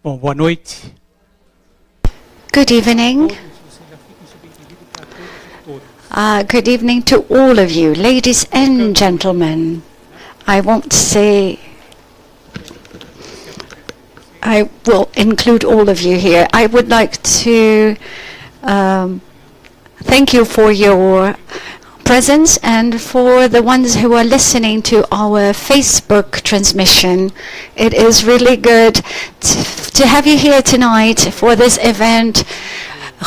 Bom, boa noite. Good evening. Good evening to all of you, ladies and gentlemen. I won't say, I will include all of you here. I would like to thank you for your presence and for the ones who are listening to our Facebook transmission. It is really good to have you here tonight for this event,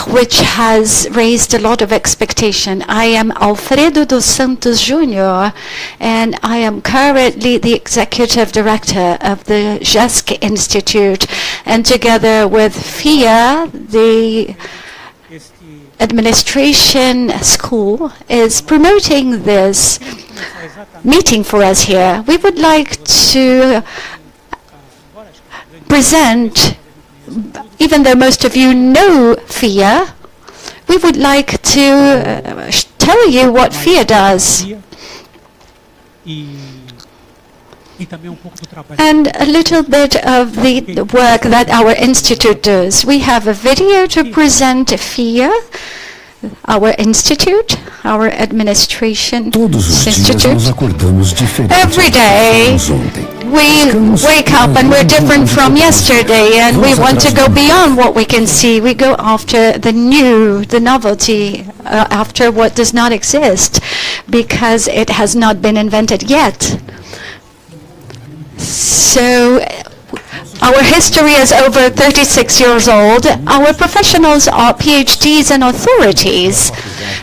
which has raised a lot of expectation. I am Alfredo dos Santos Jr., and I am currently the Executive Director of the GESC Institute, and together with FIA, the Administration School is promoting this meeting for us here. We would like to present, even though most of you know FIA, we would like to tell you what FIA does. And a little bit of the work that our institute does. We have a video to present FIA, our institute, our administration institute. Every day we wake up and we're different from yesterday, and we want to go beyond what we can see. We go after the new, the novelty, after what does not exist, because it has not been invented yet. So our history is over 36 years old. Our professionals are PhDs and authorities.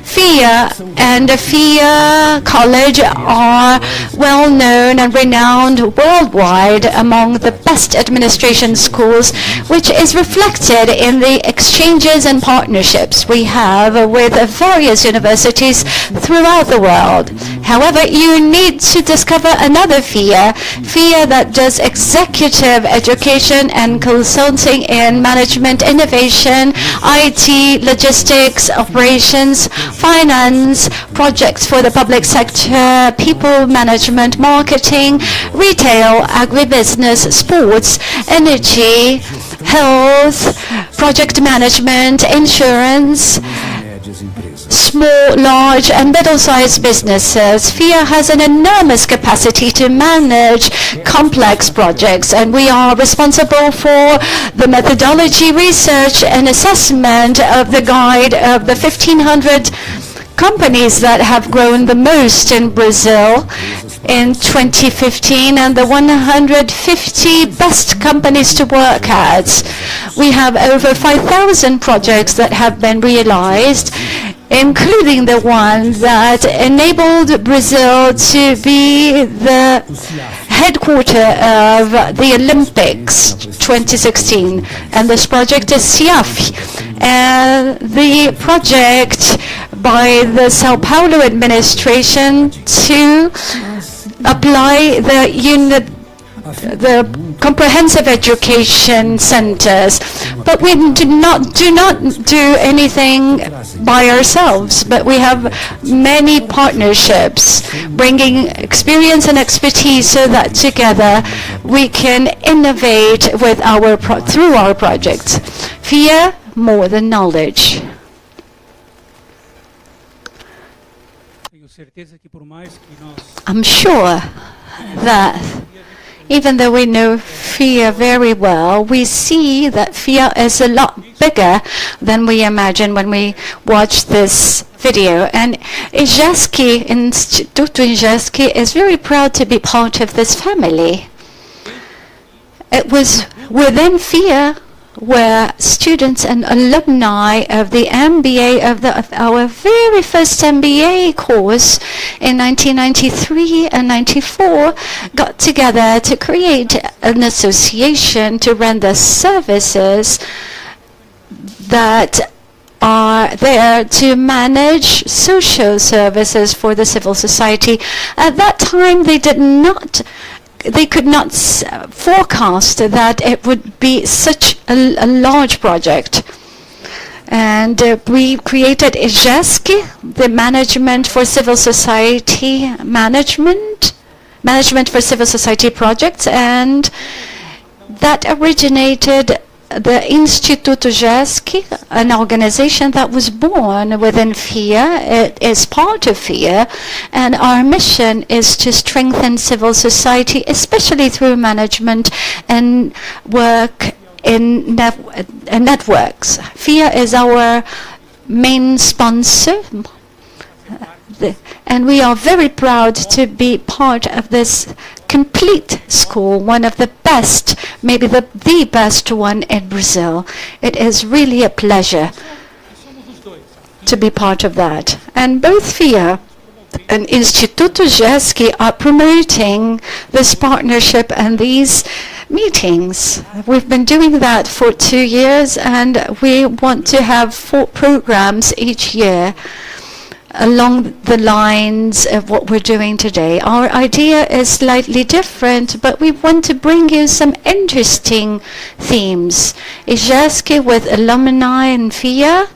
FIA and the FIA College are well known and renowned worldwide among the best administration schools, which is reflected in the exchanges and partnerships we have with various universities throughout the world. However, you need to discover another FIA that does executive education and consulting in management, innovation, IT, logistics, operations, finance, projects for the public sector, people management, marketing, retail, agribusiness, sports, energy, health, project management, insurance, small, large, and middle-sized businesses. FIA has an enormous capacity to manage complex projects, and we are responsible for the methodology, research, and assessment of the guide of the 1,500 companies that have grown the most in Brazil in 2015, and the 150 best companies to work at. We have over 5,000 projects that have been realized, including the one that enabled Brazil to be the headquarter of the Olympics 2016. And this project is SIAF. And the project by the Sao Paulo administration to apply the comprehensive education centers. But we do not do anything by ourselves, but we have many partnerships, bringing experience and expertise so that together we can innovate with through our projects. FIA, more than knowledge. I'm sure that even though we know FIA very well, we see that FIA is a lot bigger than we imagine when we watch this video. And IGESC, Instituto GESC, is very proud to be part of this family. It was within FIA where students and alumni of the MBA of our very first MBA course in 1993 and 94 got together to create an association to render services that are there to manage social services for the civil society. At that time, they could not forecast that it would be such a large project. And we created IGESC, the Management for Civil Society Management for Civil Society Projects, and that originated the Instituto GESC, an organization that was born within FIA. It is part of FIA, and our mission is to strengthen civil society, especially through management and work in networks. FIA is our main sponsor, and we are very proud to be part of this complete school, one of the best, maybe the best one in Brazil. It is really a pleasure to be part of that. And both FIA and Instituto GESC are promoting this partnership and these meetings. We've been doing that for 2 years, and we want to have 4 programs each year along the lines of what we're doing today. Our idea is slightly different, but we want to bring you some interesting themes. IGESC with alumni and FIA,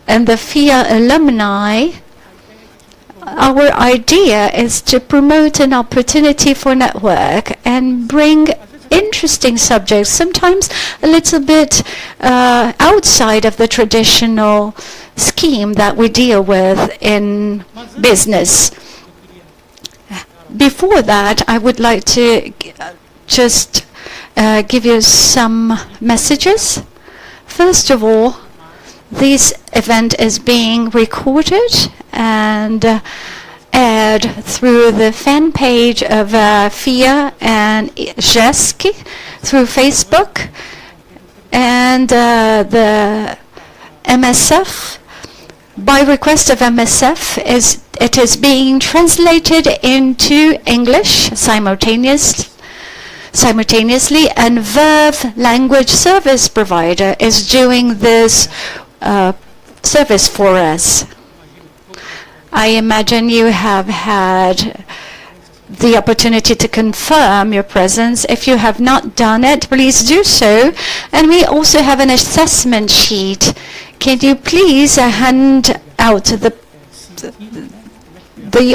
and the FIA alumni. Our idea is to promote an opportunity for network and bring interesting subjects, sometimes a little bit outside of the traditional scheme that we deal with in business. Before that, I would like to just give you some messages. First of all, this event is being recorded and aired through the fan page of FIA and GESC through Facebook, and the MSF, by request of MSF, it is being translated into English simultaneously, and Verve language service provider is doing this service for us. I imagine you have had the opportunity to confirm your presence. If you have not done it, please do so. And we also have an assessment sheet. Can you please hand out the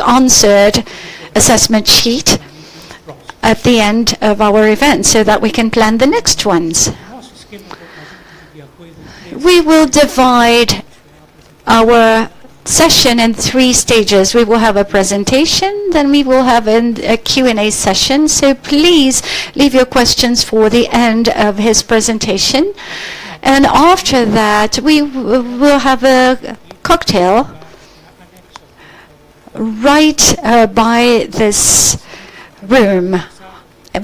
answered assessment sheet at the end of our event so that we can plan the next ones? We will divide our session in 3 stages. We will have a presentation, then we will have a Q&A session. So please leave your questions for the end of his presentation. And after that, we will have a cocktail right by this room.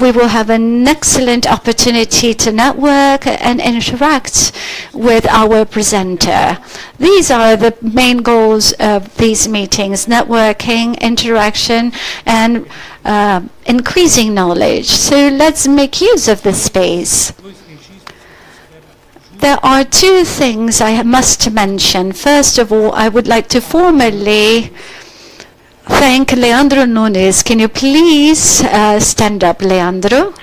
We will have an excellent opportunity to network and interact with our presenter. These are the main goals of these meetings: networking, interaction, and increasing knowledge. So let's make use of this space. There are 2 things I must mention. First of all, I would like to formally thank Leandro Nunes. Can you please stand up, Leandro?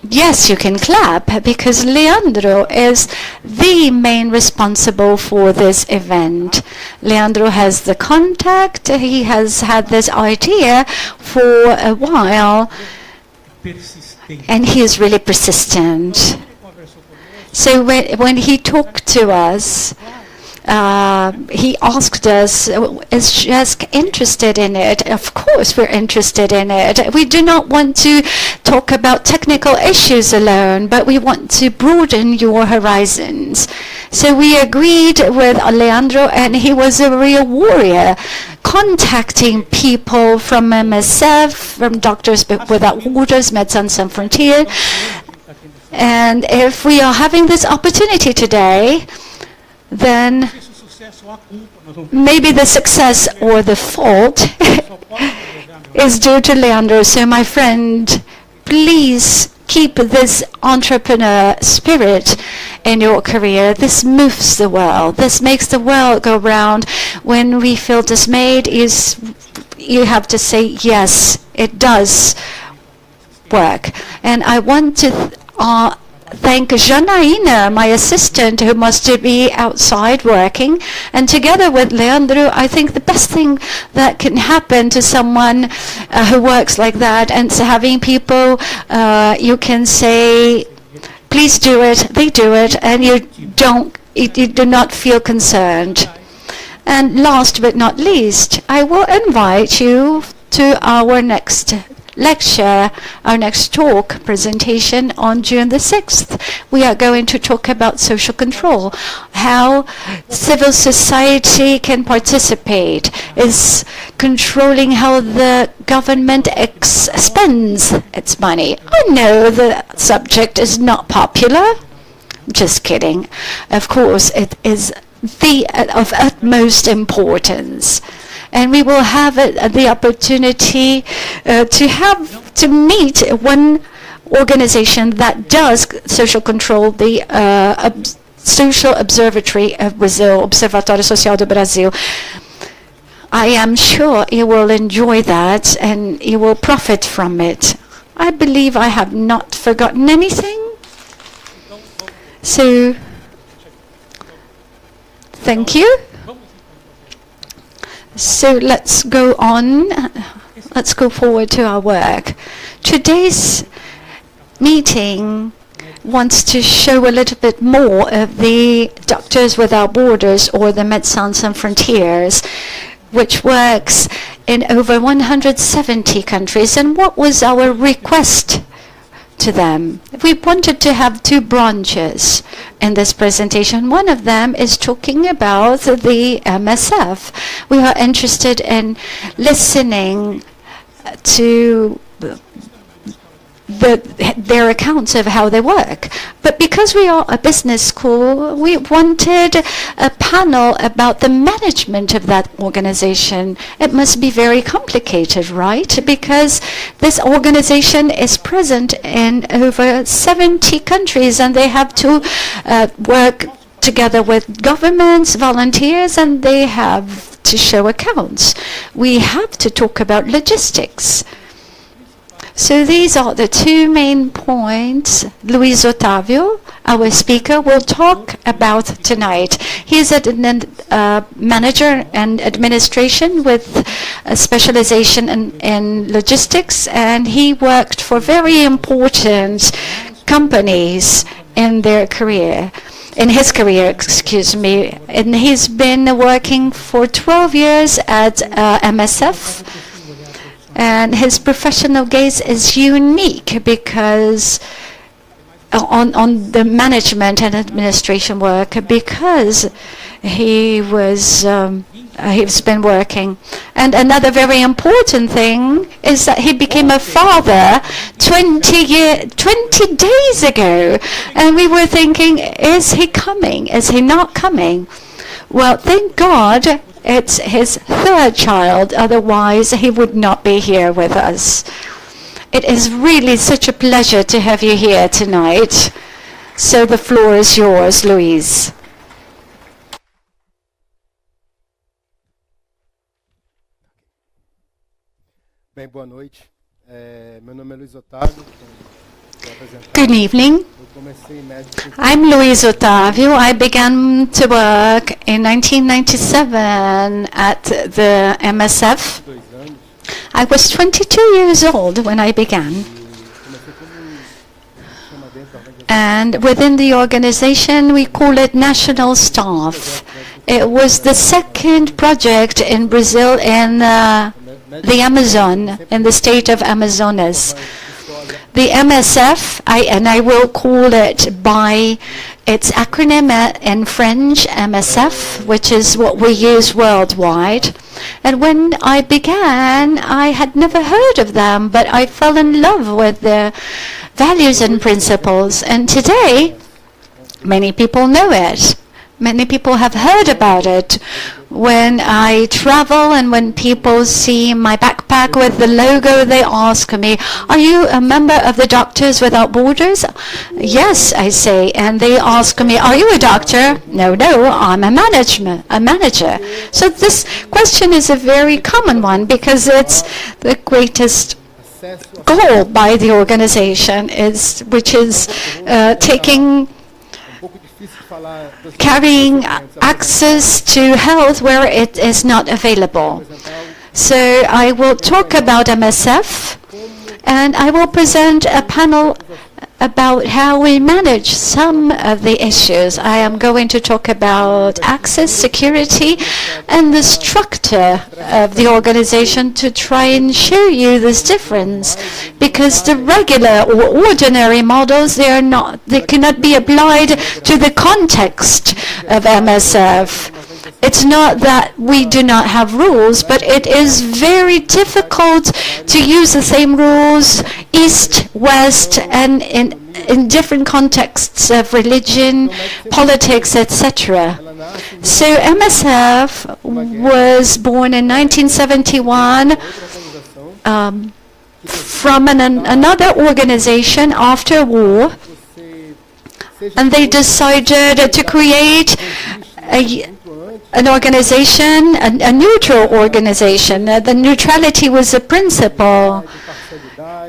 Yes, you can clap, because Leandro is the main responsible for this event. Leandro has the contact. He has had this idea for a while, and he is really persistent. So when he talked to us, he asked us, is GESC interested in it? Of course we're interested in it. We do not want to talk about technical issues alone, but we want to broaden your horizons. So we agreed with Leandro, and he was a real warrior, contacting people from MSF, from Doctors Without Borders, Médicos Sem Fronteiras. And if we are having this opportunity today, then maybe the success or the fault is due to Leandro. So my friend, please keep this entrepreneur spirit in your career. This moves the world. This makes the world go round. When we feel dismayed, you have to say, yes, it does work. And I want to thank Janaína, my assistant, who must be outside working. And together with Leandro, I think the best thing that can happen to someone who works like that, and having people you can say, please do it, they do it, and you do not feel concerned. And last but not least, I will invite you to our next lecture, our next talk presentation on June the 6th. We are going to talk about social control, how civil society can participate, is controlling how the government spends its money. I know the subject is not popular. Just kidding. Of course, it is of utmost importance. And we will have the opportunity to meet one organization that does social control, the Social Observatory of Brazil, Observatório Social do Brasil. I am sure you will enjoy that and you will profit from it. I believe I have not forgotten anything. So, thank you. So let's go on. Let's go forward to our work. Today's meeting wants to show a little bit more of the Doctors Without Borders, or the Médicos Sem Fronteiras, which works in over 170 countries. And what was our request to them? We wanted to have two branches in this presentation. One of them is talking about the MSF. We are interested in listening to their accounts of how they work. But because we are a business school, we wanted a panel about the management of that organization. It must be very complicated, right? Because this organization is present in over 70 countries, and they have to work together with governments, volunteers, and they have to show accounts. We have to talk about logistics. So these are the two main points Luiz Otávio, our speaker, will talk about tonight. He is a manager and administration with a specialization in logistics, and he worked for very important companies in their career. In his career, excuse me. And he's been working for 12 years at MSF. And his professional gaze is unique because on the management and administration work, because he's been working. And another very important thing is that he became a father 20 days ago. And we were thinking, is he coming? Is he not coming? Well, thank God it's his third child, otherwise he would not be here with us. It is really such a pleasure to have you here tonight. So the floor is yours, Luiz. Bem, boa noite. Meu nome é Luiz Otávio. Good evening. I'm Luiz Otávio. I began to work in 1997 at the MSF. I was 22 years old when I began. And within the organization, we call it national staff. It was the second project in Brazil in the Amazon, in the state of Amazonas. The MSF, I will call it by its acronym in French, MSF, which is what we use worldwide. And when I began, I had never heard of them, but I fell in love with their values and principles. And today, many people know it. Many people have heard about it. When I travel and when people see my backpack with the logo, they ask me, are you a member of the Doctors Without Borders? Yes, I say. And they ask me, are you a doctor? No, I'm a manager. So this question is a very common one because it's the greatest goal by the organization, which is carrying access to health where it is not available. So I will talk about MSF, and I will present a panel about how we manage some of the issues. I am going to talk about access, security, and the structure of the organization to try and show you this difference, because the regular or ordinary models, they cannot be applied to the context of MSF. It's not that we do not have rules, but it is very difficult to use the same rules east, west, and in different contexts of religion, politics, etc. So MSF was born in 1971 from another organization after war, and they decided to create an organization, a neutral organization. The neutrality was a principle,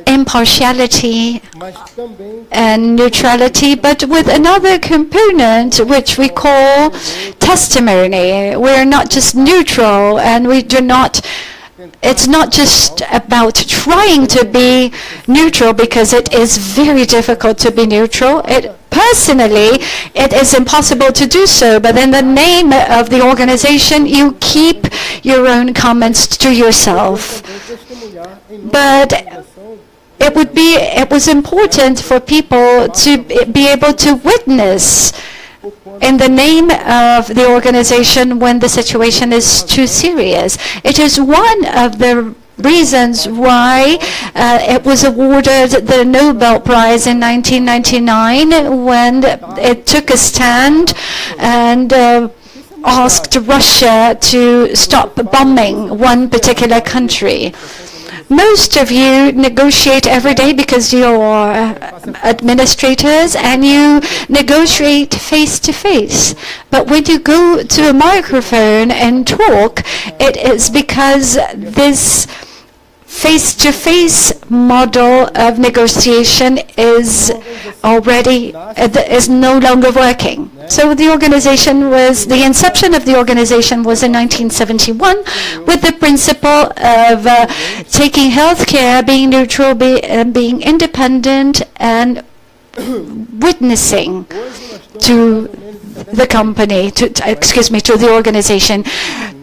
impartiality and neutrality, but with another component which we call testimony. We're not just neutral, and it's not just about trying to be neutral, because it is very difficult to be neutral. Personally, it is impossible to do so, but in the name of the organization, you keep your own comments to yourself. But it was important for people to be able to witness in the name of the organization when the situation is too serious. It is one of the reasons why it was awarded the Nobel Prize in 1999, when it took a stand and asked Russia to stop bombing one particular country. Most of you negotiate every day because you are administrators, and you negotiate face to face. But when you go to a microphone and talk, it is because this face-to-face model of negotiation is no longer working. So the inception of the organization was in 1971, with the principle of taking healthcare, being neutral, being independent, and witnessing to the company, to the organization.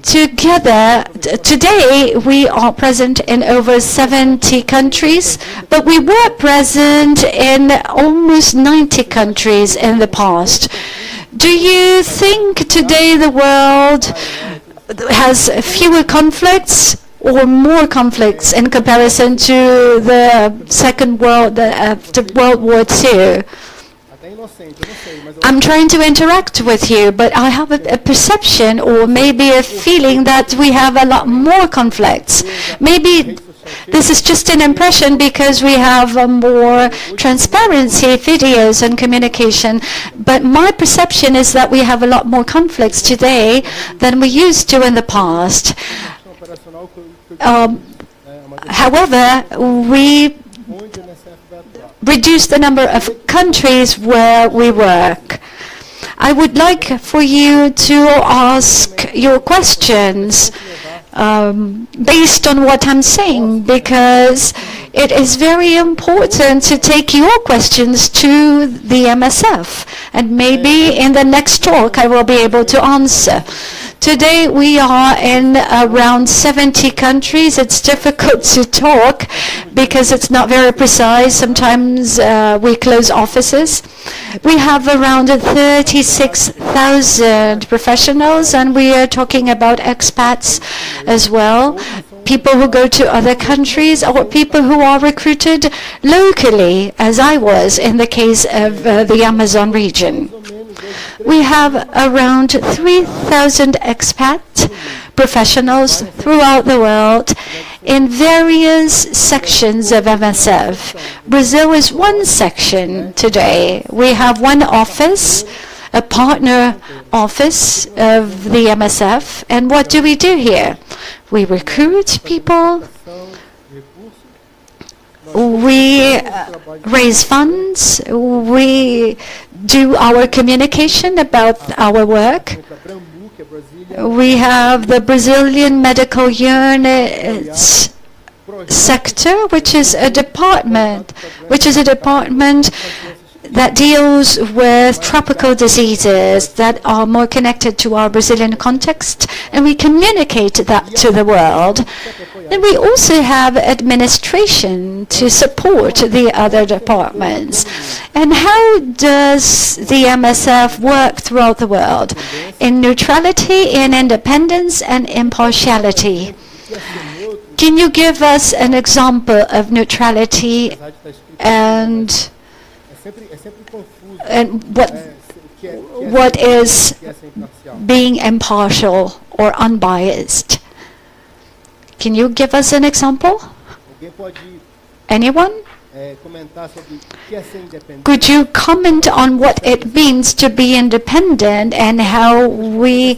Together, today we are present in over 70 countries, but we were present in almost 90 countries in the past. Do you think today the world has fewer conflicts or more conflicts in comparison to the World War II? I'm trying to interact with you, but I have a perception, or maybe a feeling, that we have a lot more conflicts. Maybe this is just an impression because we have more transparency, videos, and communication. But my perception is that we have a lot more conflicts today than we used to in the past. However, we reduce the number of countries where we work. I would like for you to ask your questions based on what I'm saying, because it is very important to take your questions to the MSF, and maybe in the next talk I will be able to answer. Today we are in around 70 countries. It's difficult to talk because it's not very precise. Sometimes we close offices. We have around 36,000 professionals, and we are talking about expats as well, people who go to other countries, or people who are recruited locally, as I was in the case of the Amazon region. We have around 3,000 expat professionals throughout the world in various sections of MSF. Brazil is one section today. We have one office, a partner office of the MSF. And what do we do here? We recruit people, We raise funds, we do our communication about our work. We have the Brazilian medical units sector, which is a department that deals with tropical diseases that are more connected to our Brazilian context, and we communicate that to the world. And we also have administration to support the other departments. And how does the MSF work throughout the world? In neutrality, in independence, and impartiality. Can you give us an example of neutrality and what is being impartial or unbiased? Can you give us an example? Anyone? Could you comment on what it means to be independent and how we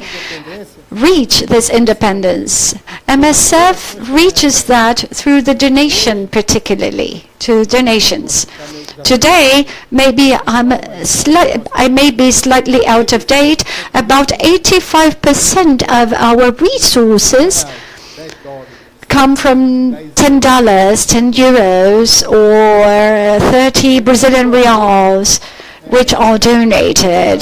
reach this independence? MSF reaches that through the donation, particularly to donations. Today, maybe I may be slightly out of date. About 85% of our resources come from $10, 10 euros, or 30 Brazilian reals, which are donated.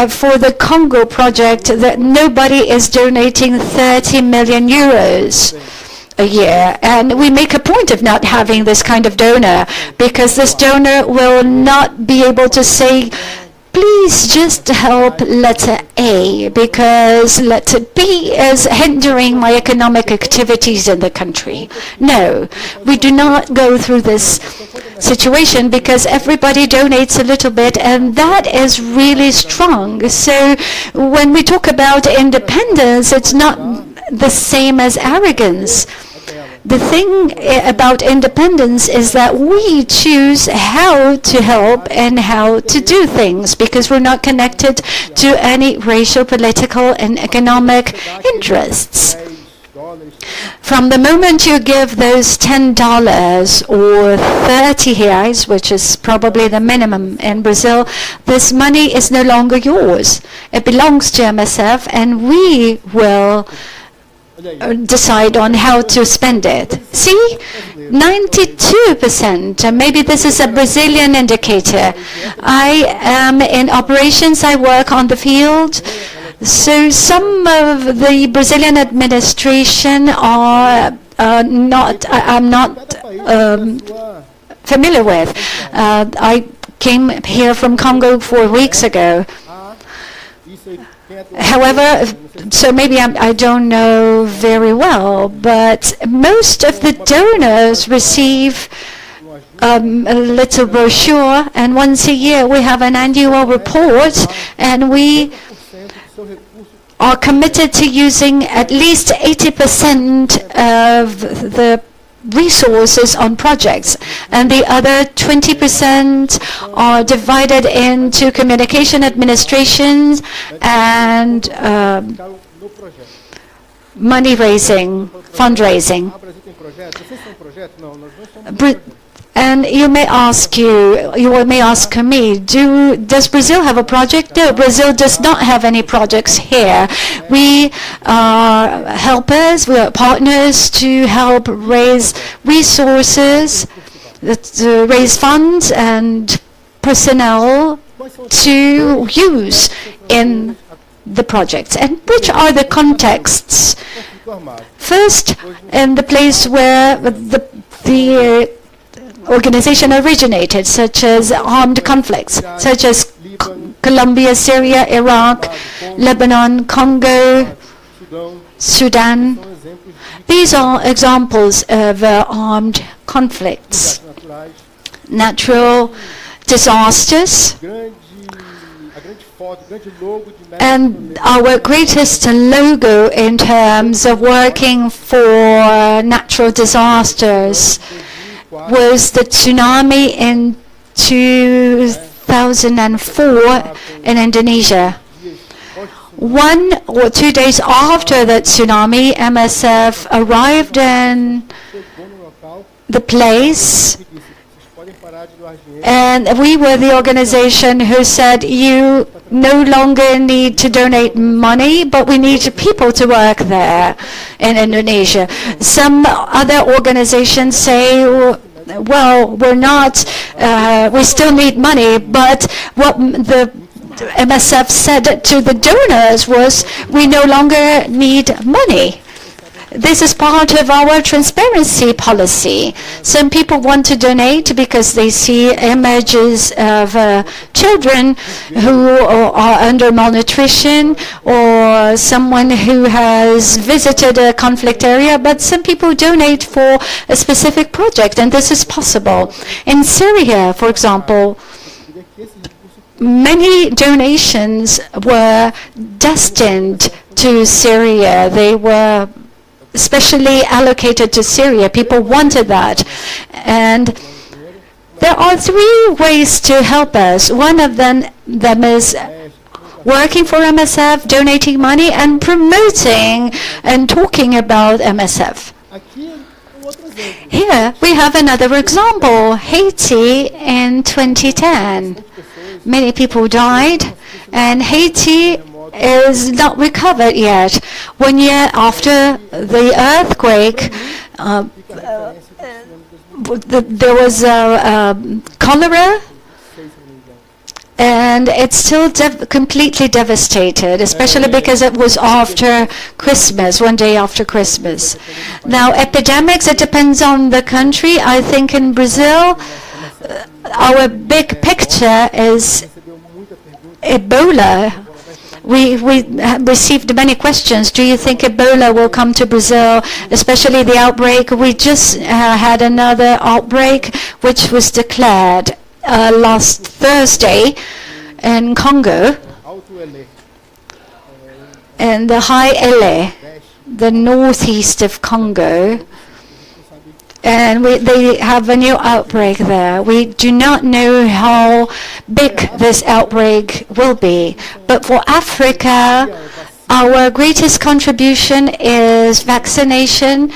For the Congo project, that nobody is donating 30 million euros a year, and we make a point of not having this kind of donor, because this donor will not be able to say, please just help letter A, because letter B is hindering my economic activities in the country. No, we do not go through this situation, because everybody donates a little bit, and that is really strong. So when we talk about independence, it's not the same as arrogance. The thing about independence is that we choose how to help and how to do things, because we're not connected to any racial, political, and economic interests. From the moment you give those $10 or 30 reais, which is probably the minimum in Brazil, this money is no longer yours. It belongs to MSF, and we will decide on how to spend it. See, 92%, maybe this is a Brazilian indicator. I am in operations, I work on the field, so some of the Brazilian administration I'm not familiar with. I came here from Congo 4 weeks ago. However, so maybe I don't know very well, but most of the donors receive a little brochure, and once a year we have an annual report, and we are committed to using at least 80% of the resources on projects, and the other 20% are divided into communication, administration, and money raising, fundraising. And you may ask me, does Brazil have a project? No, Brazil does not have any projects here. We are helpers, we are partners to help raise resources, to raise funds and personnel to use in the projects. And which are the contexts? First, in the place where the organization originated, such as armed conflicts, such as Colombia, Syria, Iraq, Lebanon, Congo, Sudan. These are examples of armed conflicts, natural disasters, and our greatest logo in terms of working for natural disasters was the tsunami in 2004 in Indonesia. 1 or 2 days after that tsunami, MSF arrived in the place, and we were the organization who said, you no longer need to donate money, but we need people to work there in Indonesia. Some other organizations say, well, we still need money, but what the MSF said to the donors was, we no longer need money. This is part of our transparency policy. Some people want to donate because they see images of children who are under malnutrition, or someone who has visited a conflict area, but some people donate for a specific project, and this is possible. In Syria, for example, many donations were destined to Syria. They were especially allocated to Syria. People wanted that. And there are 3 ways to help us. One of them is working for MSF, donating money, and promoting and talking about MSF. Here we have another example, Haiti in 2010. Many people died, and Haiti is not recovered yet. 1 year after the earthquake, there was cholera, and it's still completely devastated, especially because it was after Christmas, 1 day after Christmas. Now, epidemics, it depends on the country. I think in Brazil, our big picture is Ebola. We received many questions. Do you think Ebola will come to Brazil, especially the outbreak? We just had another outbreak which was declared last Thursday in Congo, in the High Ele, the northeast of Congo. And they have a new outbreak there. We do not know how big this outbreak will be. But for Africa, our greatest contribution is vaccination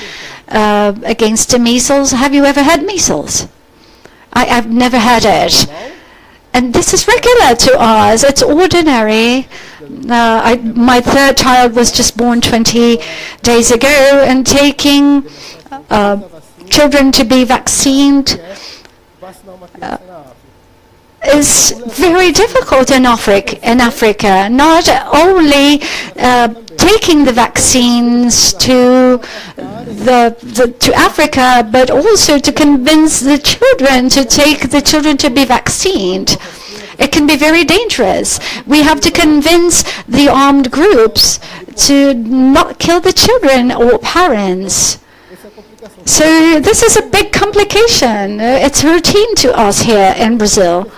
against the measles. Have you ever had measles? I've never had it. And this is regular to us. It's ordinary. My 3rd child was just born 20 days ago, and taking children to be vaccinated is very difficult in Africa. Not only taking the vaccines to Africa, but also to convince the children to take the children to be vaccinated. It can be very dangerous. We have to convince the armed groups to not kill the children or parents. So this is a big complication. It's routine to us here in Brazil.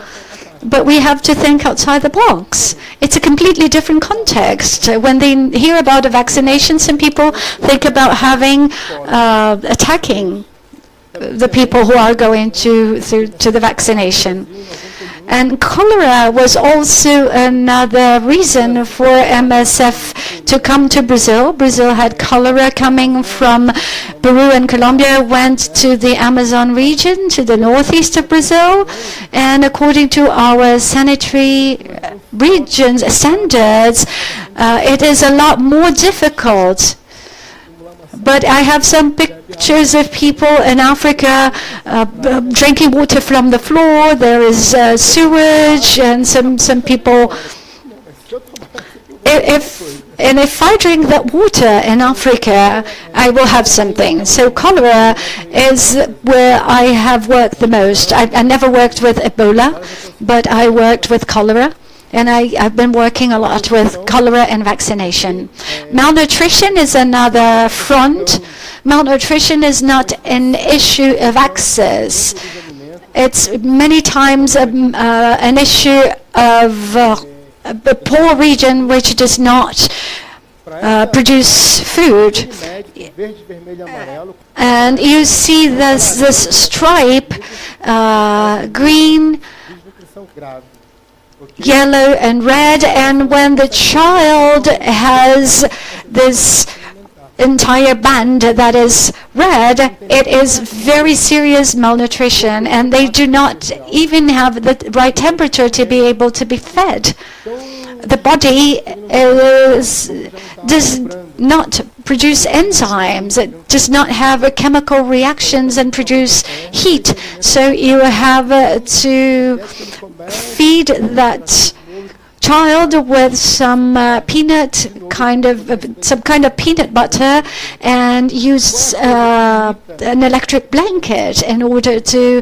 But we have to think outside the box. It's a completely different context. When they hear about a vaccination, some people think about attacking the people who are going to the vaccination. And cholera was also another reason for MSF to come to Brazil. Brazil had cholera coming from Peru and Colombia, went to the Amazon region, to the northeast of Brazil. And according to our sanitary regions standards, it is a lot more difficult. But I have some pictures of people in Africa drinking water from the floor. There is sewage, and some people. If I drink that water in Africa, I will have something. So cholera is where I have worked the most. I never worked with Ebola, but I worked with cholera. And I've been working a lot with cholera and vaccination. Malnutrition is another front. Malnutrition is not an issue of access. It's many times an issue of a poor region which does not produce food. And you see this stripe, green, yellow and red, and when the child has this entire band that is red, it is very serious malnutrition, and they do not even have the right temperature to be able to be fed. The body does not produce enzymes, it does not have chemical reactions and produce heat. So you have to feed that child with some some kind of peanut butter, and use an electric blanket in order to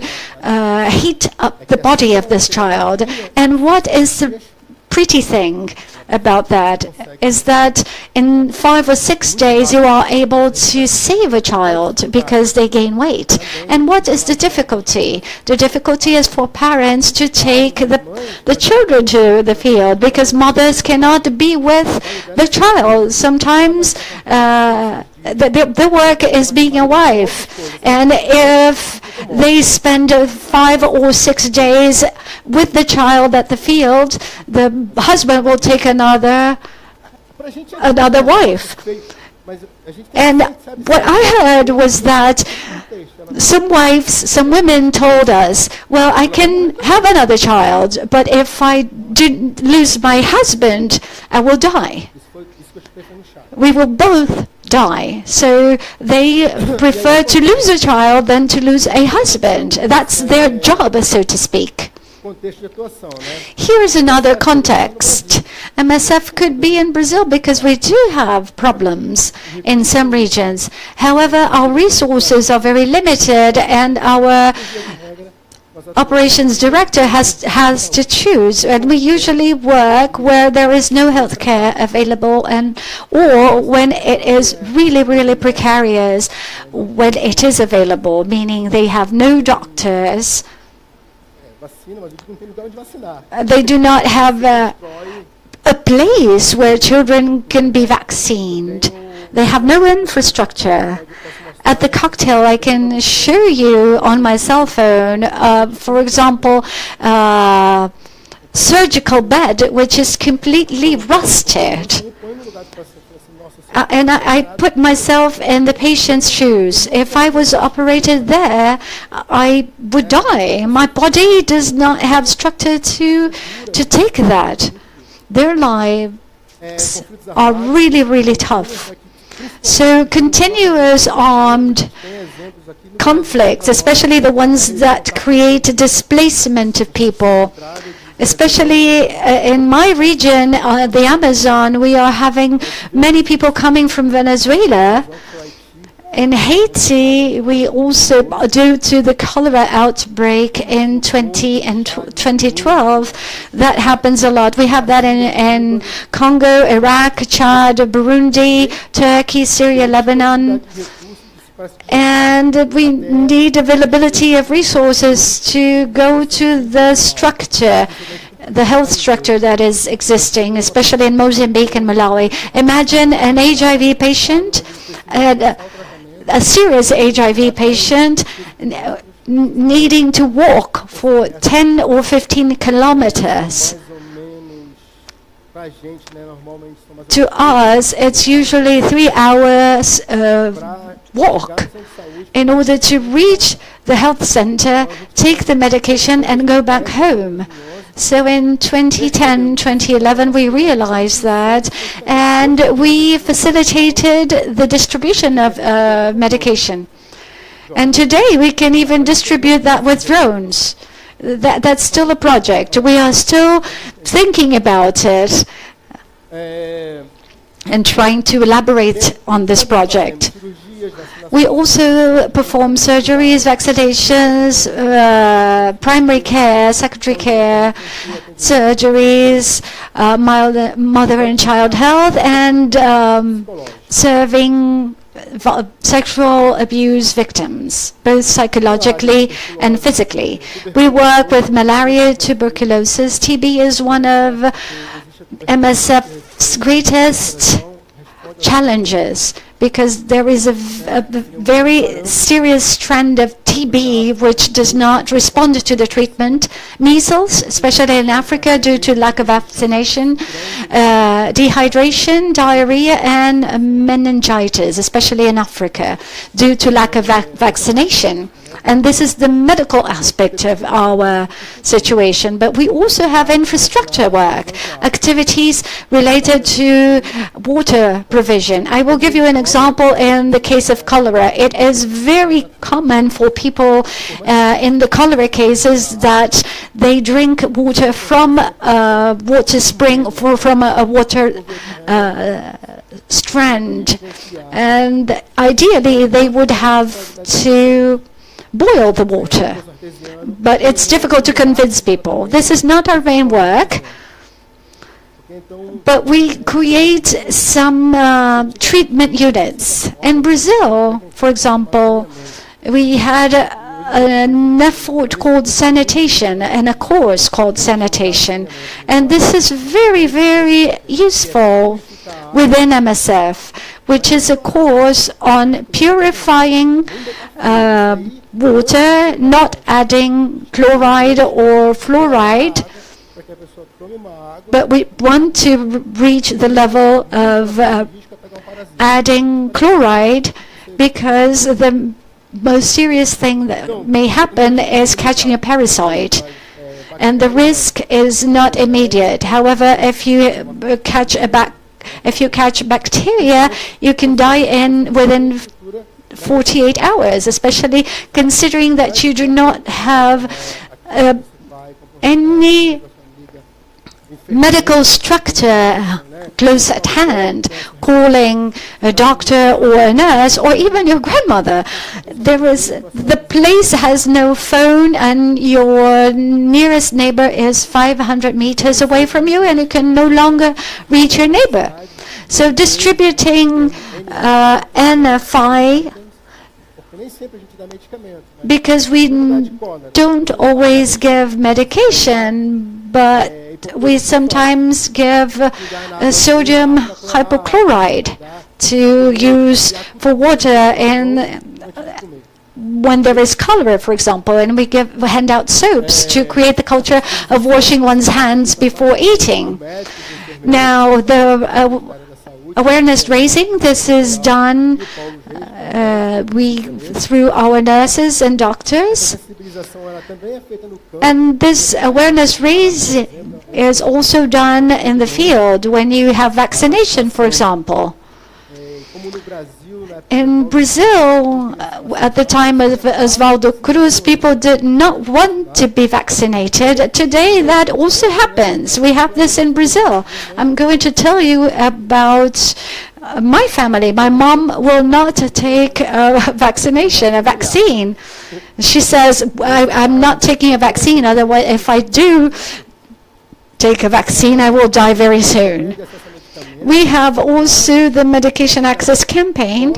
heat up the body of this child. And what is the pretty thing about that is that in 5 or 6 days you are able to save a child because they gain weight. And what is the difficulty? The difficulty is for parents to take the children to the field, because mothers cannot be with the child. Sometimes the work is being a wife, and if they spend 5 or 6 days with the child at the field, the husband will take another wife. And what I heard was that some women told us, well, I can have another child, but if I lose my husband, I will die. We will both die. So they prefer to lose a child than to lose a husband. That's their job, so to speak. Here is another context. MSF could be in Brazil because we do have problems in some regions. However, our resources are very limited, and our operations director has to choose, and we usually work where there is no health care available, or when it is really, really precarious, when it is available, meaning they have no doctors. They do not have a place where children can be vaccinated. They have no infrastructure. At the cocktail, I can show you on my cell phone, for example, surgical bed, which is completely rusted. And I put myself in the patient's shoes. If I was operated there, I would die. My body does not have structure to take that. Their lives are really, really tough. So continuous armed conflicts, especially the ones that create displacement of people, especially in my region, the Amazon, we are having many people coming from Venezuela. In Haiti, we also, due to the cholera outbreak in 2012, that happens a lot. We have that in Congo, Iraq, Chad, Burundi, Turkey, Syria, Lebanon. And we need availability of resources to go to the structure, the health structure that is existing, especially in Mozambique and Malawi. Imagine an HIV patient, a serious HIV patient needing to walk for 10 or 15 kilometers. To us, it's usually 3 hours walk in order to reach the health center, take the medication, and go back home. So in 2010, 2011, we realized that, and we facilitated the distribution of medication. And today, we can even distribute that with drones. That's still a project. We are still thinking about it and trying to elaborate on this project. We also perform surgeries, vaccinations, primary care, secondary care, surgeries, mother and child health, and serving sexual abuse victims, both psychologically and physically. We work with malaria, tuberculosis. TB is one of MSF's greatest challenges, because there is a very serious trend of TB which does not respond to the treatment. Measles, especially in Africa due to lack of vaccination, dehydration, diarrhea, and meningitis, especially in Africa due to lack of vaccination. And this is the medical aspect of our situation. But we also have infrastructure work, activities related to water provision. I will give you an example in the case of cholera. It is very common for people in the cholera cases that they drink water from a water spring, from a water strand. And ideally, they would have to boil the water, but it's difficult to convince people. This is not our main work, but we create some treatment units. In Brazil, for example, we had an effort called sanitation and a course called sanitation, and this is very, very useful within MSF, which is a course on purifying water, not adding chloride or fluoride, but we want to reach the level of adding chloride, because the most serious thing that may happen is catching a parasite, and the risk is not immediate. However, if you catch bacteria, you can die within 48 hours, especially considering that you do not have any medical structure close at hand, calling a doctor or a nurse or even your grandmother. The place has no phone, and your nearest neighbor is 500 meters away from you, and you can no longer reach your neighbor. So distributing NFI, because we don't always give medication, but we sometimes give sodium hypochloride to use for water when there is cholera, for example, and we hand out soaps to create the culture of washing one's hands before eating. Now, the awareness raising, this is done through our nurses and doctors, and this awareness raising is also done in the field when you have vaccination, for example. In Brazil, at the time of Oswaldo Cruz, people did not want to be vaccinated. Today, that also happens. We have this in Brazil. I'm going to tell you about my family. My mom will not take a vaccine. She says, I'm not taking a vaccine, otherwise if I do take a vaccine, I will die very soon. We have also the medication access campaign.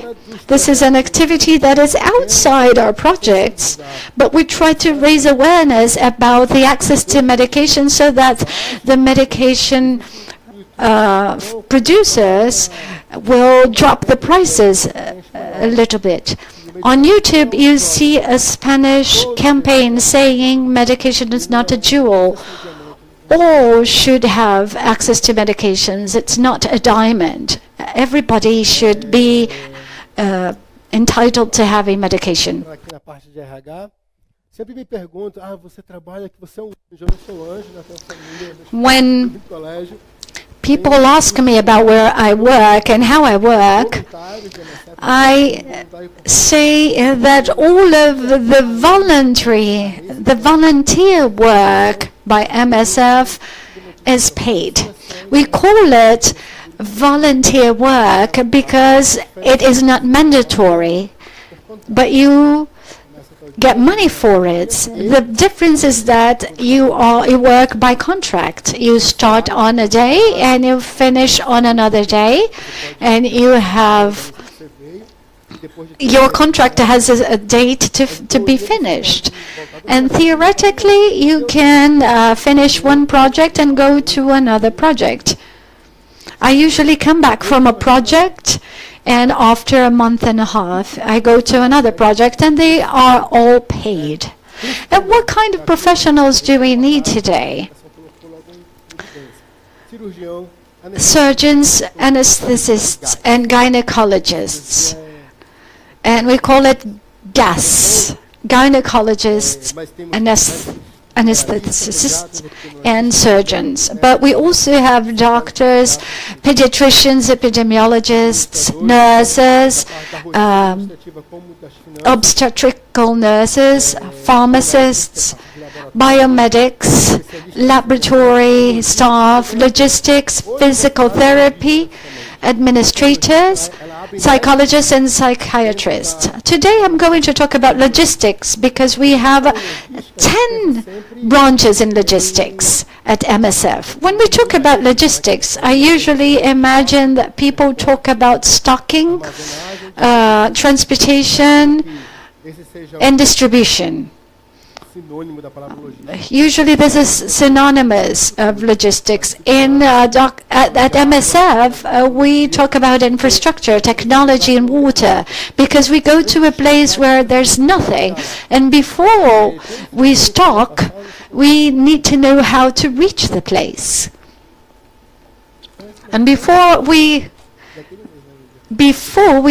This is an activity that is outside our projects, but we try to raise awareness about the access to medication so that the medication producers will drop the prices a little bit. On YouTube, you see a Spanish campaign saying medication is not a jewel. All should have access to medications. It's not a diamond. Everybody should be entitled to having medication. When people ask me about where I work and how I work, I say that all of the volunteer work by MSF is paid. We call it volunteer work because it is not mandatory, but you get money for it. The difference is that you work by contract. You start on a day and you finish on another day, and you have your contract has a date to be finished. And theoretically, you can finish one project and go to another project. I usually come back from a project And after a month and a half, I go to another project, and they are all paid. And what kind of professionals do we need today? Surgeons, anesthetists, and gynecologists. And we call it GESC, gynecologists, anestheticists, and surgeons. But we also have doctors, pediatricians, epidemiologists, nurses, obstetrical nurses, pharmacists, biomedics, laboratory staff, logistics, physical therapy, administrators, psychologists, and psychiatrists. Today I'm going to talk about logistics because we have 10 branches in logistics at MSF. When we talk about logistics, I usually imagine that people talk about stocking, transportation, and distribution. Usually this is synonymous of logistics. At MSF, we talk about infrastructure, technology, and water, because we go to a place where there's nothing. And before we stock, we need to know how to reach the place. And before we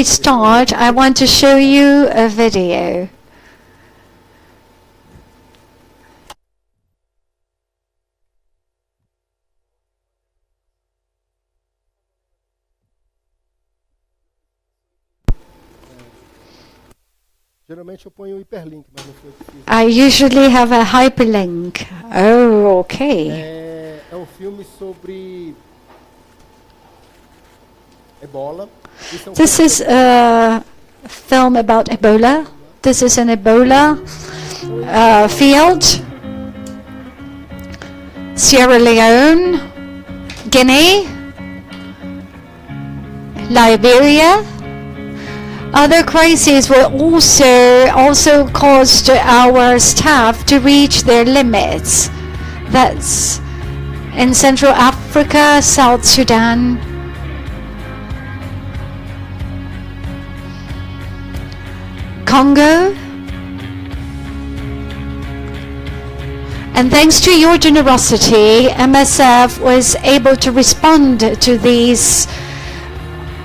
start, I want to show you a video. I usually have a hyperlink. Oh, okay. This is a film about Ebola. This is an Ebola field. Sierra Leone, Guinea, Liberia. Other crises were also caused our staff to reach their limits. That's in Central Africa, South Sudan, Congo. And thanks to your generosity, MSF was able to respond to these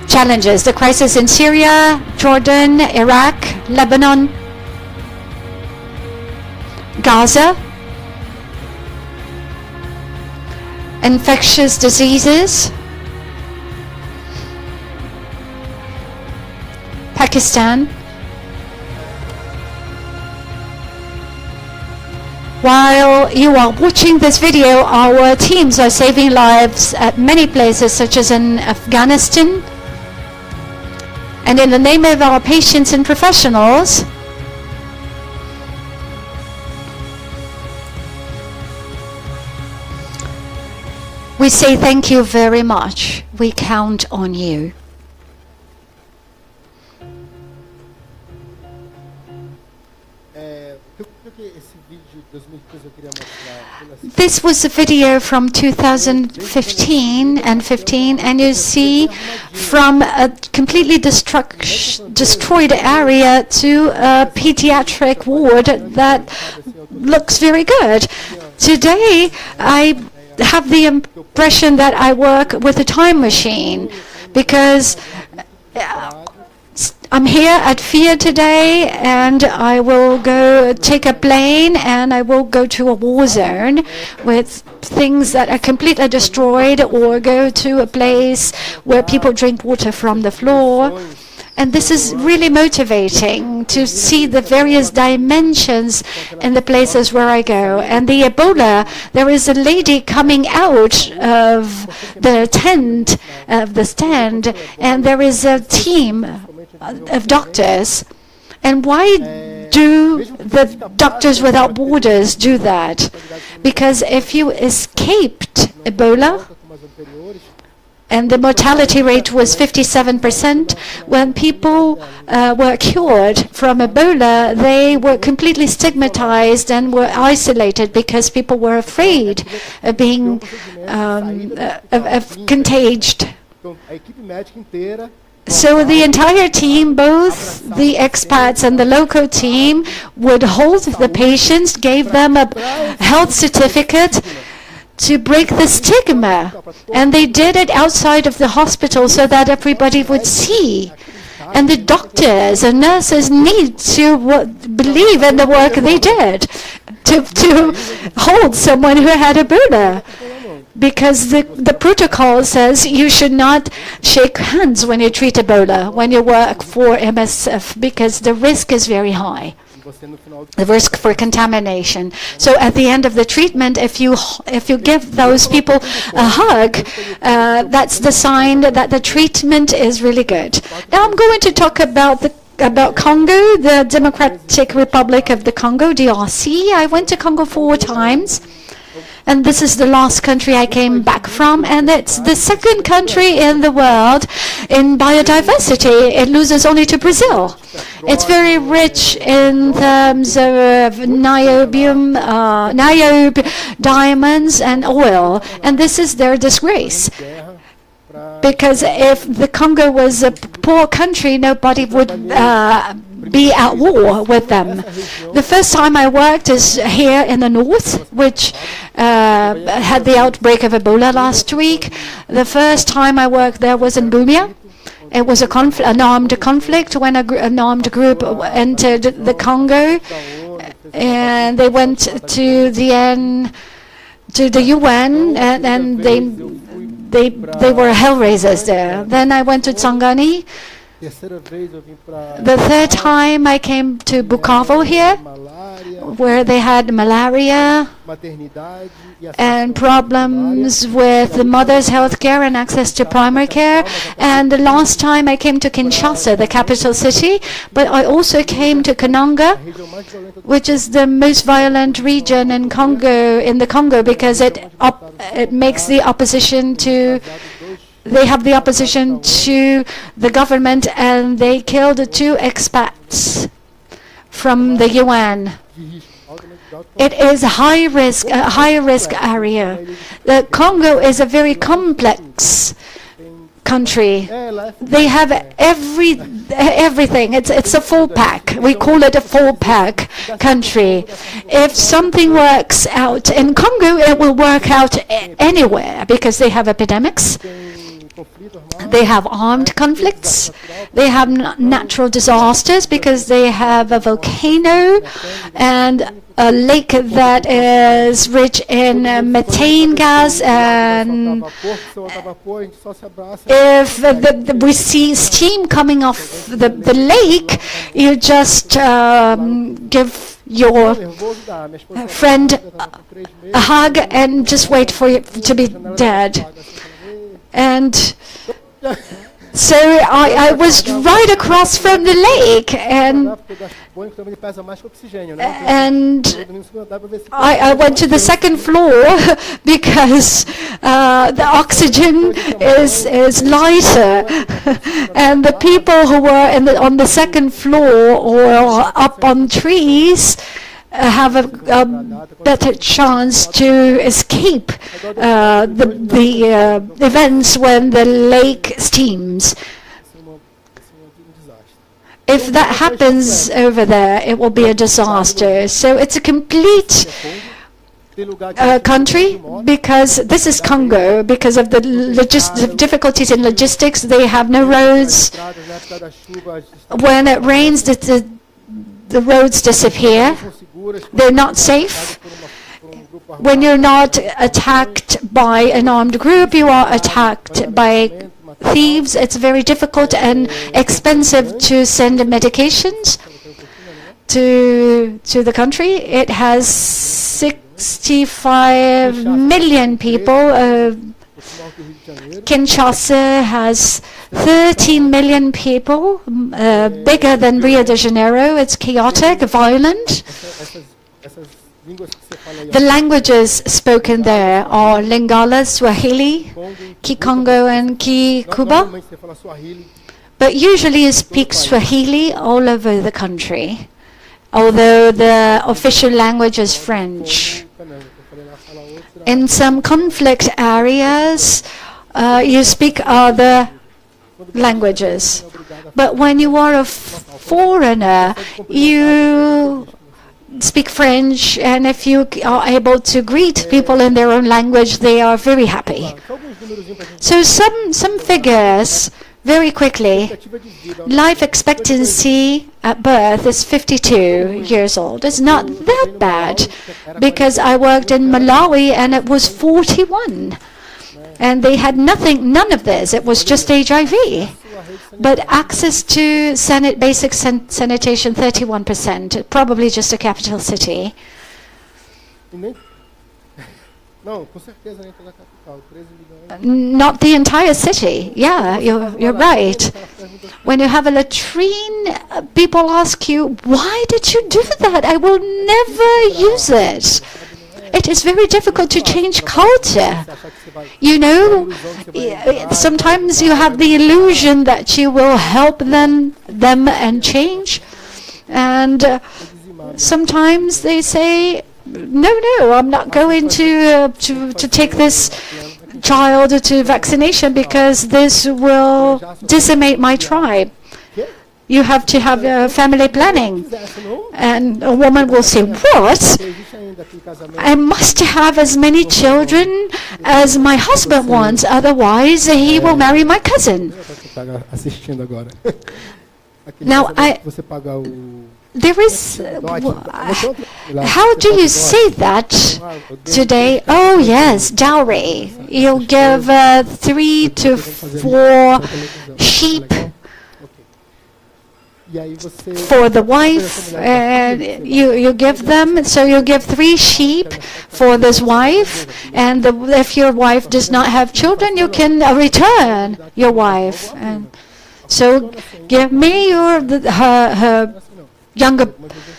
challenges. The crisis in Syria, Jordan, Iraq, Lebanon, Gaza, infectious diseases, Pakistan. While you are watching this video, our teams are saving lives at many places, such as in Afghanistan. And in the name of our patients and professionals, we say thank you very much. We count on you. This was a video from 2015 and you see from a completely destroyed area to a pediatric ward that looks very good. Today, I have the impression that I work with a time machine because I'm here at FIA today, and I will go take a plane and I will go to a war zone with things that are completely destroyed, or go to a place where people drink water from the floor. And this is really motivating to see the various dimensions in the places where I go. And the Ebola, there is a lady coming out of the tent, of the stand, and there is a team of doctors. And why do the Doctors Without Borders do that? Because if you escaped Ebola, and the mortality rate was 57%, when people were cured from Ebola, they were completely stigmatized and were isolated because people were afraid of being contagious. So the entire team, both the expats and the local team, would hold the patients, gave them a health certificate to break the stigma. And they did it outside of the hospital so that everybody would see. And the doctors and nurses need to believe in the work they did to hold someone who had Ebola. Because the protocol says you should not shake hands when you treat Ebola, when you work for MSF, because the risk is very high, the risk for contamination. So at the end of the treatment, if you give those people a hug, that's the sign that the treatment is really good. Now I'm going to talk about Congo, the Democratic Republic of the Congo, DRC. I went to Congo 4 times. And this is the last country I came back from, and it's the second country in the world in biodiversity. It loses only to Brazil. It's very rich in terms of niobium, niobe, diamonds, and oil, and this is their disgrace. Because if the Congo was a poor country, nobody would be at war with them. The first time I worked is here in the north, which had the outbreak of Ebola last week. The first time I worked there was in Bunia. It was an armed conflict when an armed group entered the Congo, and they went to the UN, and they were hellraisers there. Then I went to Tsangani. The third time I came to Bukavu here, where they had malaria and problems with the mother's health care and access to primary care. And the last time I came to Kinshasa, the capital city, but I also came to Kananga, which is the most violent region in the Congo, because it makes the opposition to. They have the opposition to the government, and they killed 2 expats from the UN. It is a high risk area. The Congo is a very complex country. They have everything. It's a full pack. We call it a full pack country. If something works out in Congo, it will work out anywhere, because they have epidemics. They have armed conflicts. They have natural disasters, because they have a volcano and a lake that is rich in methane gas. And if we see steam coming off the lake, you just give your friend a hug and just wait for you to be dead. And so I was right across from the lake, and I went to the second floor because the oxygen is lighter, and the people who were on the second floor or up on trees have a better chance to escape the events when the lake steams. If that happens over there, it will be a disaster. So it's a complete country, because this is Congo. Because of the difficulties in logistics, they have no roads. When it rains, the roads disappear. They're not safe. When you're not attacked by an armed group, you are attacked by thieves. It's very difficult and expensive to send medications to the country. It has 65 million people. Kinshasa has 13 million people, bigger than Rio de Janeiro. It's chaotic, violent. The languages spoken there are Lingala, Swahili, Kikongo, and Kikuba. But usually you speak Swahili all over the country, although the official language is French. In some conflict areas, you speak other languages. But when you are a foreigner, you speak French, and if you are able to greet people in their own language, they are very happy. So some figures, very quickly. Life expectancy at birth is 52 years old. It's not that bad, because I worked in Malawi and it was 41. And they had none of this. It was just HIV. But access to basic sanitation, 31%, probably just a capital city. Not the entire city. Yeah, you're right. When you have a latrine, people ask you, why did you do that? I will never use it. It is very difficult to change culture. You know, sometimes you have the illusion that you will help them and change. And sometimes they say, no, I'm not going to take this child to vaccination because this will decimate my tribe. You have to have family planning. And a woman will say, what? I must have as many children as my husband wants, otherwise he will marry my cousin. Now, there is, how do you say that today? Oh yes, dowry. You'll give 3 to 4 sheep for the wife, you give them, so you give 3 sheep for this wife, and if your wife does not have children, you can return your wife. And so give me her younger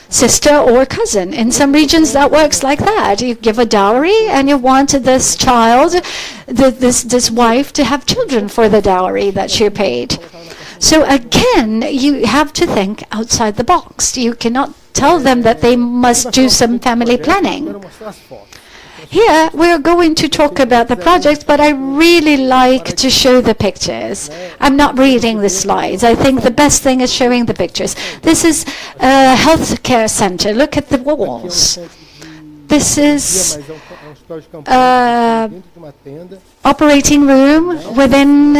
sister or cousin. In some regions that works like that. You give a dowry and you want this child, this wife to have children for the dowry that you paid. So again, you have to think outside the box. You cannot tell them that they must do some family planning. Here, we're going to talk about the project, but I really like to show the pictures. I'm not reading the slides. I think the best thing is showing the pictures. This is a healthcare center. Look at the walls. This is operating room within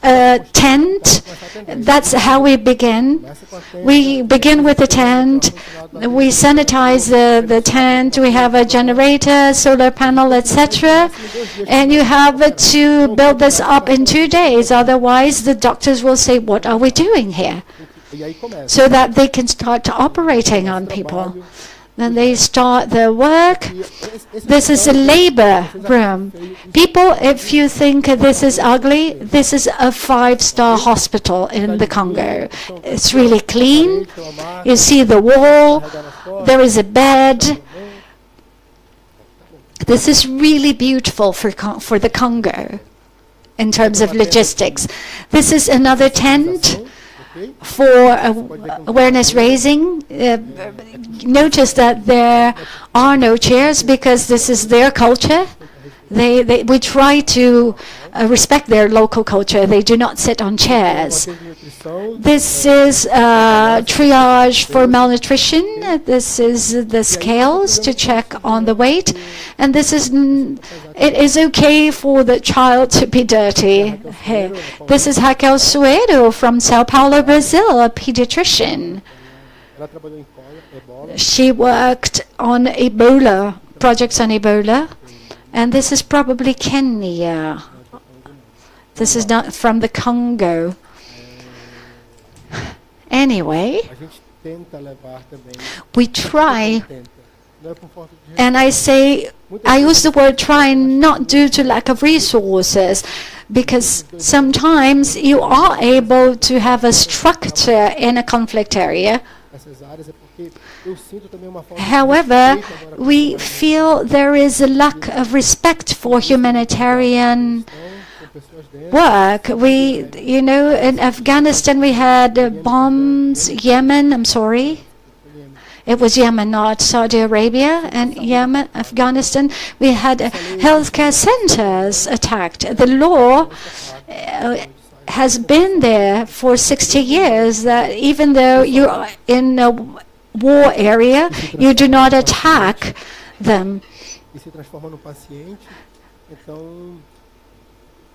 a tent. That's how we begin. We begin with the tent. We sanitize the tent. We have a generator, solar panel, etc. And you have to build this up in 2 days. Otherwise, the doctors will say, what are we doing here? So that they can start operating on people. Then they start their work. This is a labor room. People, if you think this is ugly, this is a 5-star hospital in the Congo. It's really clean. You see the wall. There is a bed. This is really beautiful for the Congo in terms of logistics. This is another tent for awareness raising. Notice that there are no chairs because this is their culture. We try to respect their local culture. They do not sit on chairs. This is triage for malnutrition. This is the scales to check on the weight. And this is, it is okay for the child to be dirty. Hey. This is Raquel Suedo from Sao Paulo, Brazil, a pediatrician. She worked on Ebola, projects on Ebola. And this is probably Kenya. This is not from the Congo. Anyway, we try, and I use the word try not due to lack of resources, because sometimes you are able to have a structure in a conflict area. However, we feel there is a lack of respect for humanitarian work. You know, in Afghanistan we had bombs. Yemen, I'm sorry. It was Yemen, not Saudi Arabia. And Yemen, Afghanistan, we had healthcare centers attacked. The law has been there for 60 years, that even though you're in a war area, you do not attack them.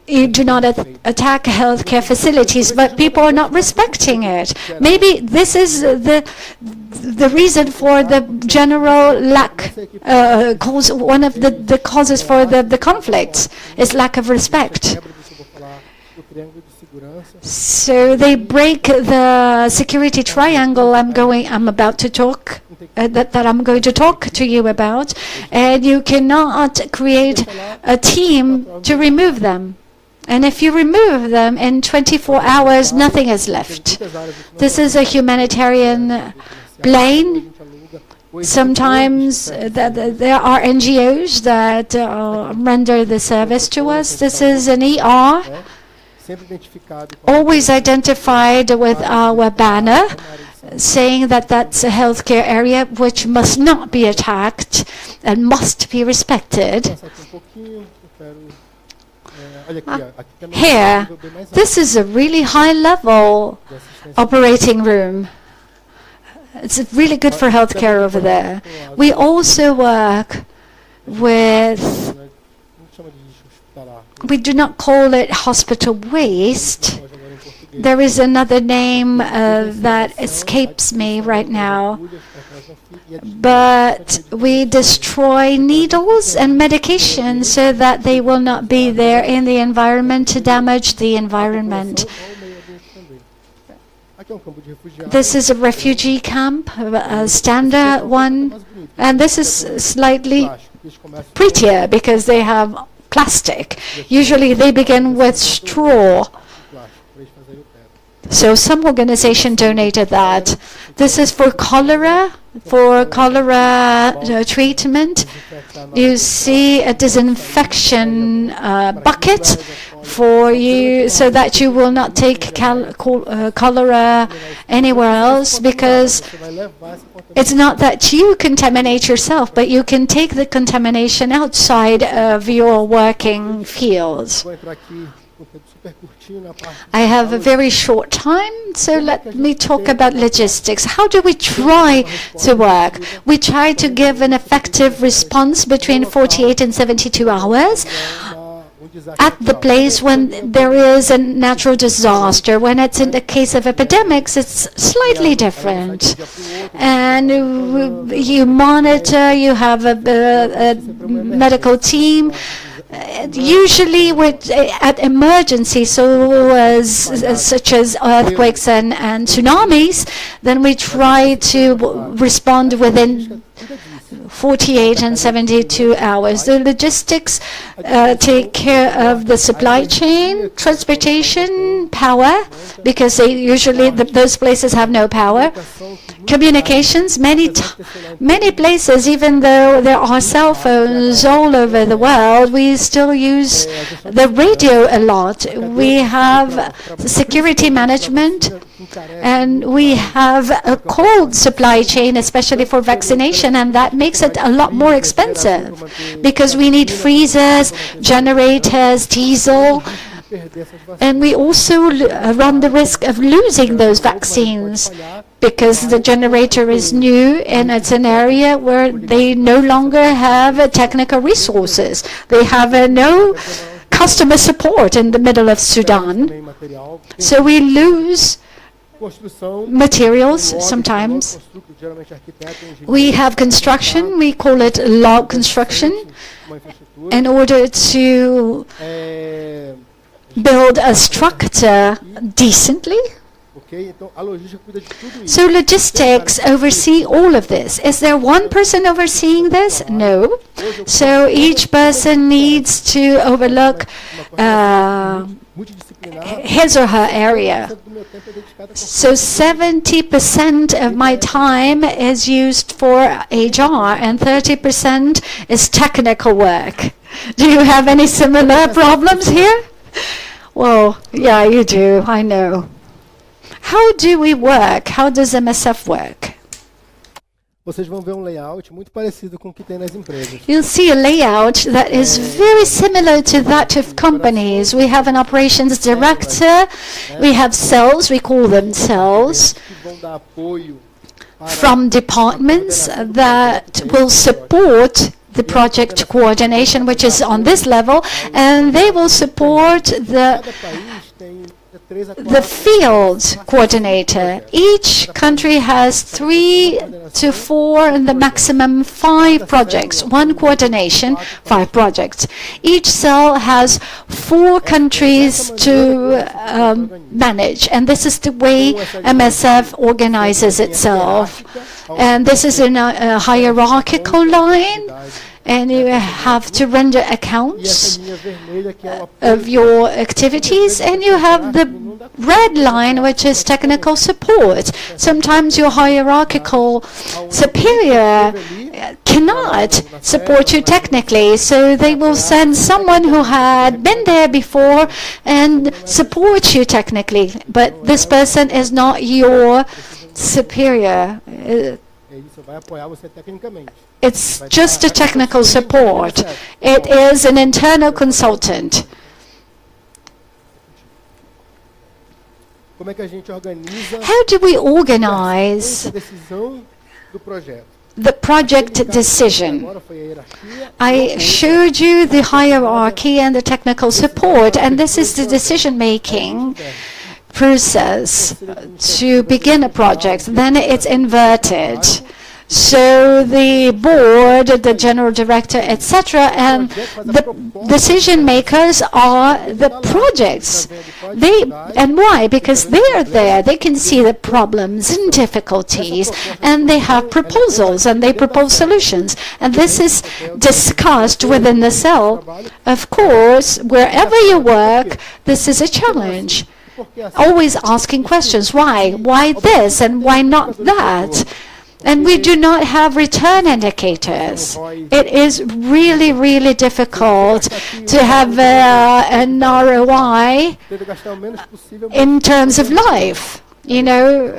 You do not attack healthcare facilities, but people are not respecting it. Maybe this is the reason for the general lack, one of the causes for the conflicts is lack of respect. So they break the security triangle I'm about to talk that I'm going to talk to you about, and you cannot create a team to remove them. And if you remove them in 24 hours, nothing is left. This is a humanitarian plane. Sometimes there are NGOs that render the service to us. This is an ER, always identified with our banner, saying that that's a healthcare area which must not be attacked and must be respected. Here, this is a really high-level operating room. It's really good for healthcare over there. We also work with, we do not call it hospital waste. There is another name that escapes me right now. But we destroy needles and medications so that they will not be there in the environment to damage the environment. This is a refugee camp, a standard one, and this is slightly prettier because they have plastic. Usually they begin with straw. So some organization donated that. This is for cholera treatment. You see a disinfection bucket for you so that you will not take cholera anywhere else, because it's not that you contaminate yourself, but you can take the contamination outside of your working fields. I have a very short time, so let me talk about logistics. How do we try to work? We try to give an effective response between 48 and 72 hours at the place when there is a natural disaster. When it's in the case of epidemics, it's slightly different. And you monitor, you have a medical team. Usually at emergencies, such as earthquakes and tsunamis, then we try to respond within 48 and 72 hours. The logistics take care of the supply chain, transportation, power, because those places have no power. Communications, many places, even though there are cell phones all over the world, we still use the radio a lot. We have security management, and we have a cold supply chain, especially for vaccination, and that makes it a lot more expensive because we need freezers, generators, diesel, and we also run the risk of losing those vaccines because the generator is new and it's an area where they no longer have technical resources. They have no customer support in the middle of Sudan. So we lose materials sometimes. We have construction, we call it log construction, in order to build a structure decently. So logistics oversee all of this. Is there one person overseeing this? No. So each person needs to overlook his or her area. So 70% of my time is used for HR and 30% is technical work. Do you have any similar problems here? Well, yeah, you do, I know. How do we work? How does MSF work? vocês vão ver um layout muito parecido com o que tem nas empresas. You'll see a layout that is very similar to that of companies. We have an operations director, we have cells, we call them cells, Que vão dar apoio from departments that will support the project coordination, which is on this level, and they will support cada país tem 3 a 4 the field coordinator. Each country has 3 to 4 and the maximum 5 projects. One coordination, 5 projects. Each cell has 4 countries to manage, and this is the way MSF organizes itself. And this is in a hierarchical line, and you have to render accounts of your activities, and you have the red line, which is technical support. Sometimes your hierarchical superior cannot support you technically, so they will send someone who had been there before and support you technically, but this person is not your superior. It's just a technical support. It is an internal consultant. How do we organize the project decision? I showed you the hierarchy and the technical support, and this is the decision-making process to begin a project. Then it's inverted. So the board, the general director, etc., and the decision makers are the projects. And why? Because they are there. They can see the problems and difficulties, and they have proposals, and they propose solutions. And this is discussed within the cell. Of course, wherever you work, this is a challenge. Always asking questions. Why? Why this and why not that? And we do not have return indicators. It is really, really difficult to have an ROI in terms of life. You know,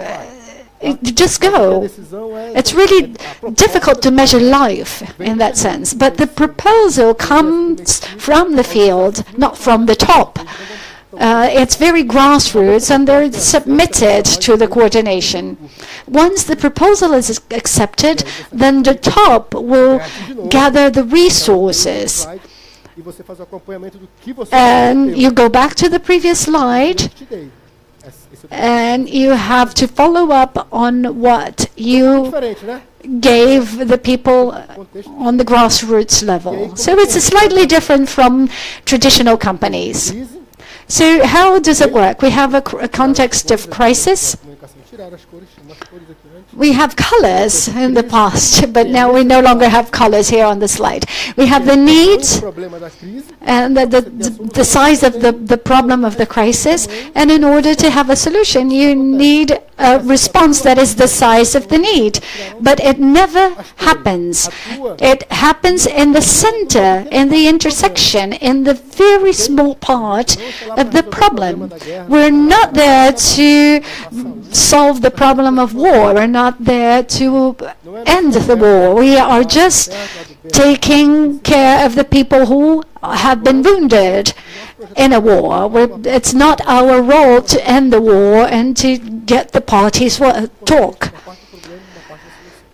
just go. It's really difficult to measure life in that sense. But the proposal comes from the field, not from the top. It's very grassroots, and they're submitted to the coordination. Once the proposal is accepted, then the top will gather the resources. And you go back to the previous slide, and you have to follow up on what you gave the people on the grassroots level. So it's slightly different from traditional companies. So how does it work? We have a context of crisis. We have colors in the past, but now we no longer have colors here on the slide. We have the needs and the size of the problem of the crisis, and in order to have a solution, you need a response that is the size of the need. But it never happens. It happens in the center, in the intersection, in the very small part of the problem. We're not there to solve the problem of war. We're not there to end the war. We are just taking care of the people who have been wounded in a war. It's not our role to end the war and to get the parties to talk.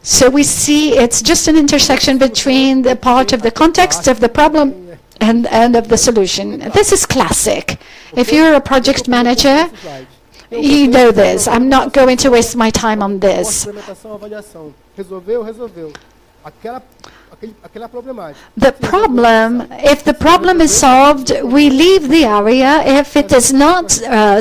So we see it's just an intersection between the part of the context of the problem and of the solution. This is classic. If you're a project manager, you know this. I'm not going to waste my time on this. The problem, if the problem is solved, we leave the area. If it is not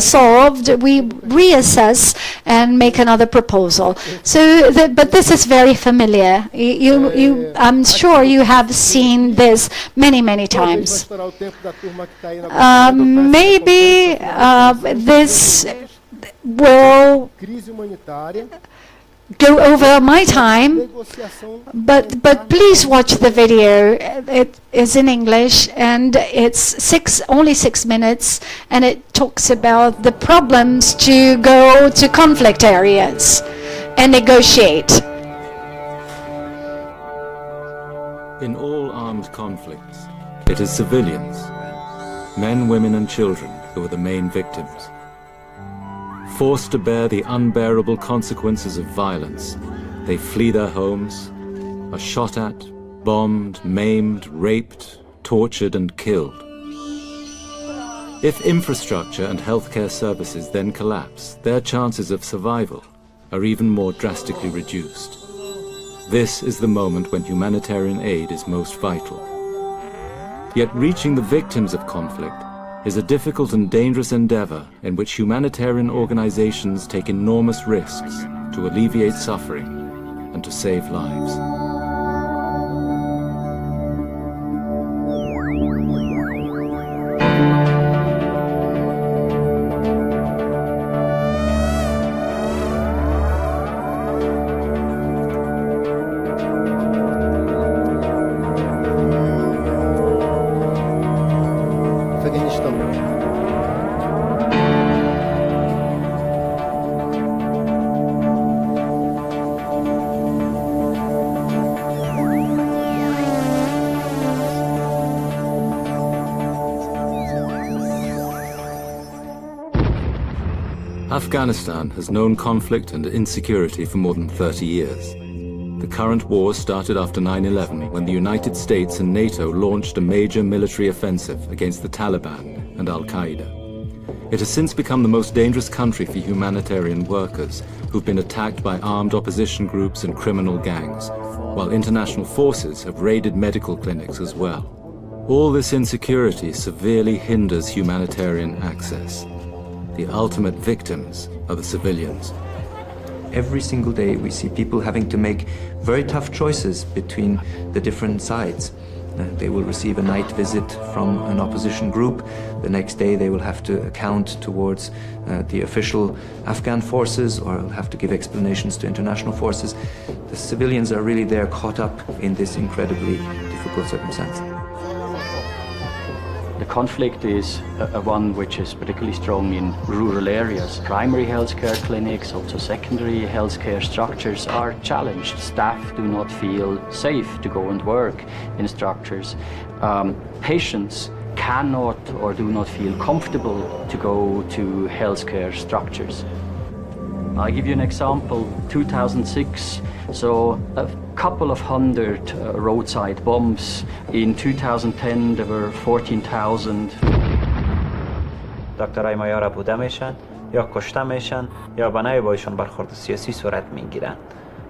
solved, we reassess and make another proposal. So, but this is very familiar. I'm sure you have seen this many, many times. Maybe this will go over my time, but please watch the video. It is in English, and it's only 6 minutes, and it talks about the problems to go to conflict areas and negotiate. In all armed conflicts, it is civilians, men, women and children, who are the main victims. Forced to bear the unbearable consequences of violence, they flee their homes, are shot at, bombed, maimed, raped, tortured and killed. If infrastructure and healthcare services then collapse, their chances of survival are even more drastically reduced. This is the moment when humanitarian aid is most vital. Yet reaching the victims of conflict is a difficult and dangerous endeavor in which humanitarian organizations take enormous risks to alleviate suffering and to save lives. Afghanistan has known conflict and insecurity for more than 30 years. The current war started after 9/11, when the United States and NATO launched a major military offensive against the Taliban and Al-Qaeda. It has since become the most dangerous country for humanitarian workers who've been attacked by armed opposition groups and criminal gangs, while international forces have raided medical clinics as well. All this insecurity severely hinders humanitarian access. The ultimate victims are the civilians. Every single day we see people having to make very tough choices between the different sides. They will receive a night visit from an opposition group. The next day they will have to account towards the official Afghan forces, or have to give explanations to international forces. The civilians are really there caught up in this incredibly difficult circumstance. The conflict is one which is particularly strong in rural areas. Primary healthcare clinics, also secondary healthcare structures are challenged. Staff do not feel safe to go and work in structures. Patients cannot or do not feel comfortable to go to healthcare structures. I'll give you an example. 2006, so a couple of hundred roadside bombs. In 2010 there were 14,000. دکترای ما یا را بوده میشن یا کشته میشن یا بنای بایشون برخورد سیاسی صورت میگیرن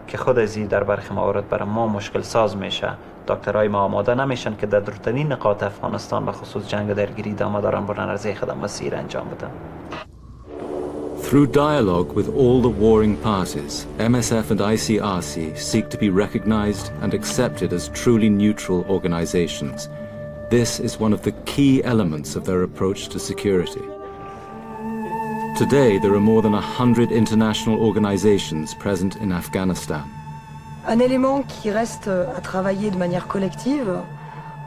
که خود ازی در برخی موارد برای ما مشکل ساز میشه. دکترای ما آماده نمیشن که در دورترین نقاط افغانستان به خصوص جنگ درگیری دامه دارن برن عرضه خدمت مسیر انجام بدن. Through dialogue with all the warring parties, MSF and ICRC seek to be recognized and accepted as truly neutral organizations. This is one of the key elements of their approach to security. Today, there are more than 100 international organizations present in Afghanistan. Un élément qui reste à travailler de manière collective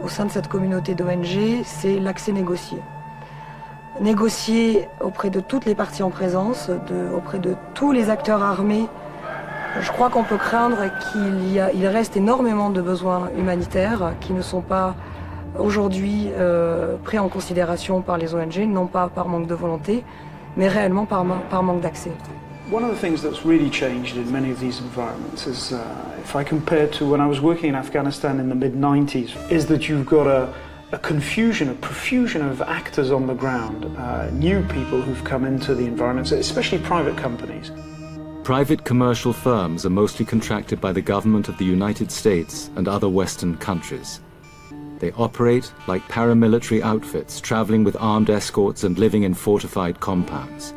au sein de cette communauté d'ONG, c'est l'accès négocié. Négocier auprès de toutes les parties en présence, auprès de tous les acteurs armés. Je crois qu'on peut craindre qu'il reste énormément de besoins humanitaires qui ne sont pas aujourd'hui pris en considération par les ONG, non pas par manque de volonté, mais réellement par manque d'accès. One of the things that's really changed in many of these environments is, if I compare to when I was working in Afghanistan in the mid-90s, is that you've got a confusion, a profusion of actors on the ground, new people who've come into the environment, especially private companies. Private commercial firms are mostly contracted by the government of the United States and other Western countries. They operate like paramilitary outfits, traveling with armed escorts and living in fortified compounds.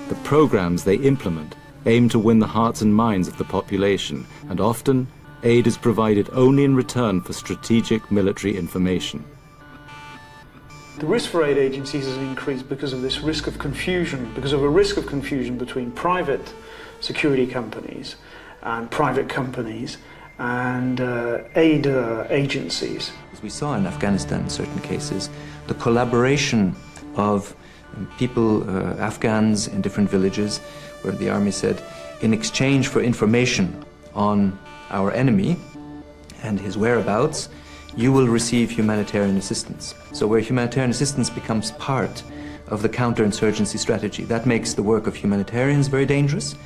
The programs they implement aim to win the hearts and minds of the population, and often aid is provided only in return for strategic military information. The risk for aid agencies has increased because of this risk of confusion, because of a risk of confusion between private security companies and private companies and aid agencies. As we saw in Afghanistan in certain cases, the collaboration of people, Afghans in different villages, where the army said, in exchange for information on our enemy and his whereabouts, you will receive humanitarian assistance. So where humanitarian assistance becomes part of the counterinsurgency strategy, that makes the work of humanitarians very dangerous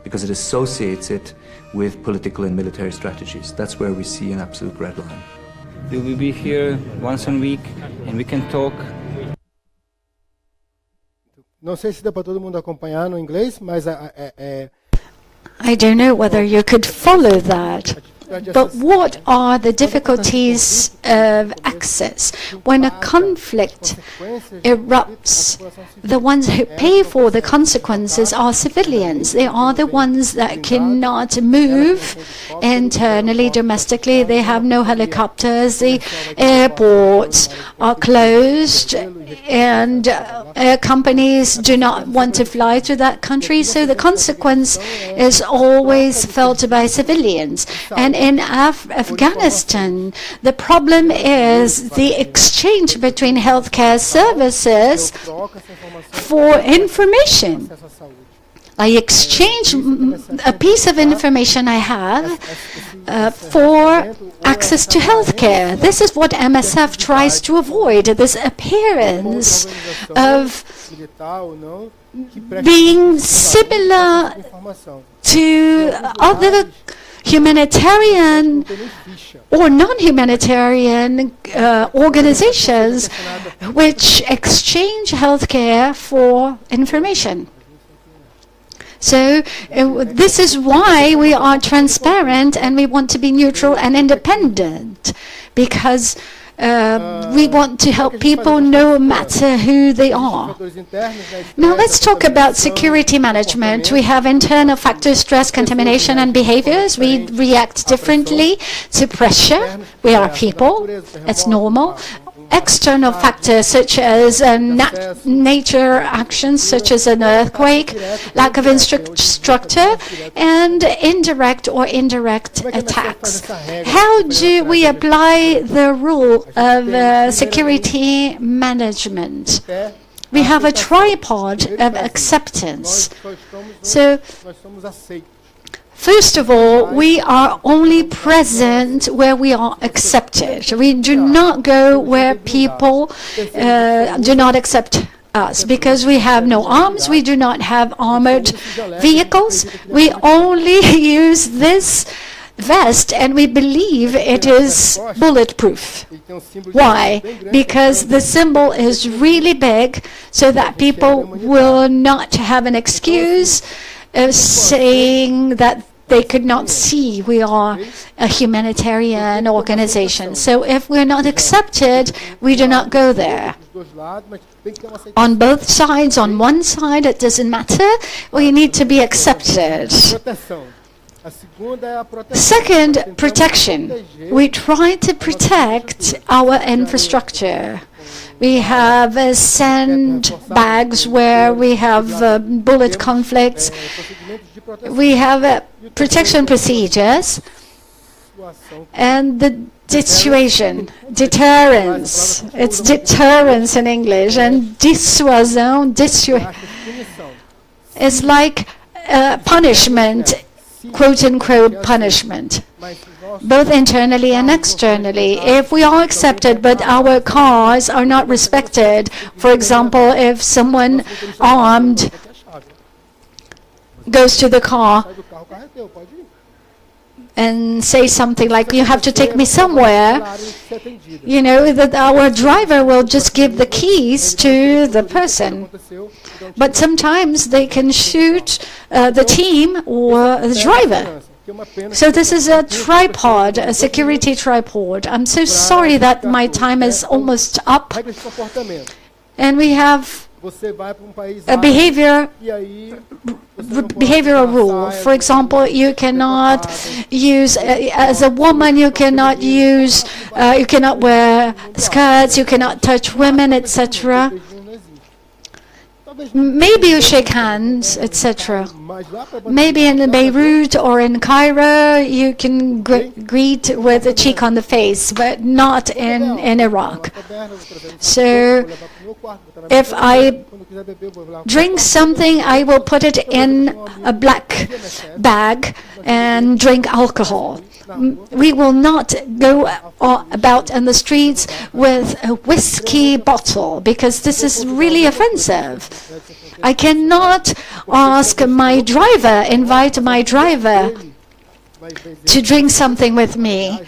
because it associates it with political and military strategies. That's where we see an absolute red line. We will be here once a week and we can talk. Não sei se deu para todo mundo acompanhar no inglês, mas I don't know whether you could follow that. But what are the difficulties of access? When a conflict erupts, the ones who pay for the consequences are civilians. They are the ones that cannot move internally, domestically. They have no helicopters. The airports are closed, and air companies do not want to fly to that country. So the consequence is always felt by civilians. And in Afghanistan, the problem is the exchange between healthcare services for information. I exchange a piece of information I have for access to healthcare. This is what MSF tries to avoid, this appearance of being similar to other humanitarian or non-humanitarian organizations which exchange healthcare for information. So this is why we are transparent and we want to be neutral and independent, because we want to help people no matter who they are. Now let's talk about security management. We have internal factors, stress, contamination, and behaviors. We react differently to pressure. We are people. It's normal. External factors such as nature actions such as an earthquake, lack of infrastructure, and indirect attacks. How do we apply the rule of security management? We have a tripod of acceptance. So, first of all, we are only present where we are accepted. We do not go where people do not accept us, because we have no arms, we do not have armored vehicles. We only use this vest and we believe it is bulletproof. Why? Because the symbol is really big so that people will not have an excuse of saying that they could not see we are a humanitarian organization. So if we're not accepted, we do not go there. On both sides, on one side, it doesn't matter. We need to be accepted. Second, protection. We try to protect our infrastructure. We have sandbags where we have bullet conflicts. We have protection procedures and the dissuasion, deterrence. It's deterrence in English, and dissuasion, is like punishment, quote-unquote punishment, both internally and externally. If we are accepted but our cars are not respected, for example, if someone armed goes to the car and say something like, you have to take me somewhere, you know, that our driver will just give the keys to the person. But sometimes they can shoot the team or the driver. So this is a tripod, a security tripod. I'm so sorry that my time is almost up. And we have a behavioral rule. For example, you cannot use, as a woman, you cannot use, you cannot wear skirts, you cannot touch women, etc. maybe you shake hands, etc. Maybe in Beirut or in Cairo, you can greet with a cheek on the face, but not in Iraq. So if I drink something, I will put it in a black bag and drink alcohol. We will not go about in the streets with a whiskey bottle, because this is really offensive. I cannot invite my driver to drink something with me,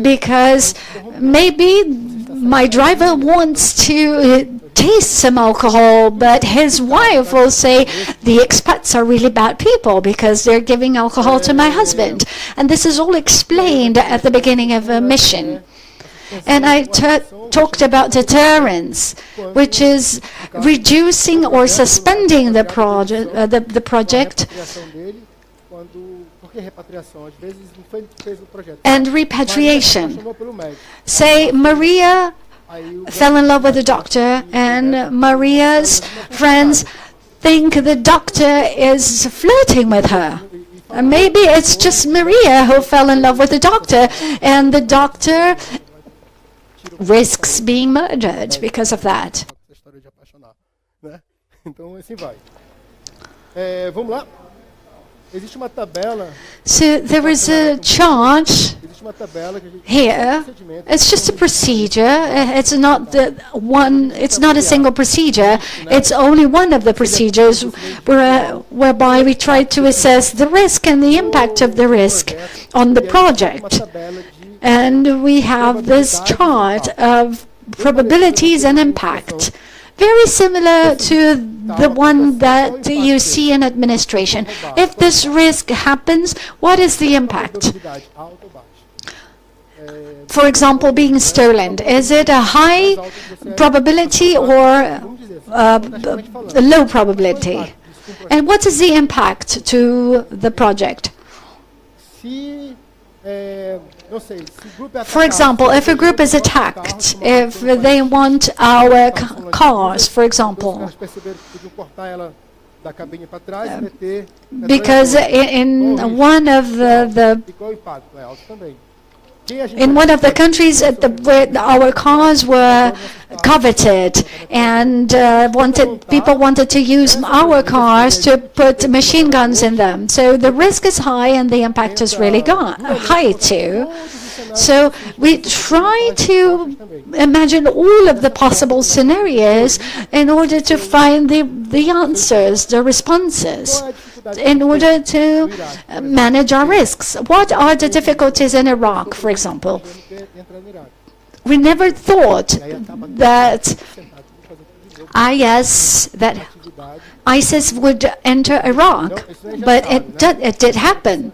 because maybe my driver wants to taste some alcohol, but his wife will say the expats are really bad people because they're giving alcohol to my husband. And this is all explained at the beginning of a mission. And I talked about deterrence, which is reducing or suspending the project, and repatriation. Say Maria fell in love with the doctor, and Maria's friends think the doctor is flirting with her. Maybe it's just Maria who fell in love with the doctor, and the doctor risks being murdered because of that. So there is a chart here. It's just a procedure. It's not It's not a single procedure. It's only one of the procedures whereby we try to assess the risk and the impact of the risk on the project. And we have this chart of probabilities and impact, very similar to the one that you see in administration. If this risk happens, what is the impact? For example, being stolen. Is it a high probability or a low probability? And what is the impact to the project? For example, if a group is attacked, if they want our cars, for example, because in one of the countries where our cars were coveted, and people wanted to use our cars to put machine guns in them. So the risk is high and the impact is really high too. So we try to imagine all of the possible scenarios in order to find the answers, the responses, in order to manage our risks. What are the difficulties in Iraq, for example? We never thought that ISIS would enter Iraq, but it did happen.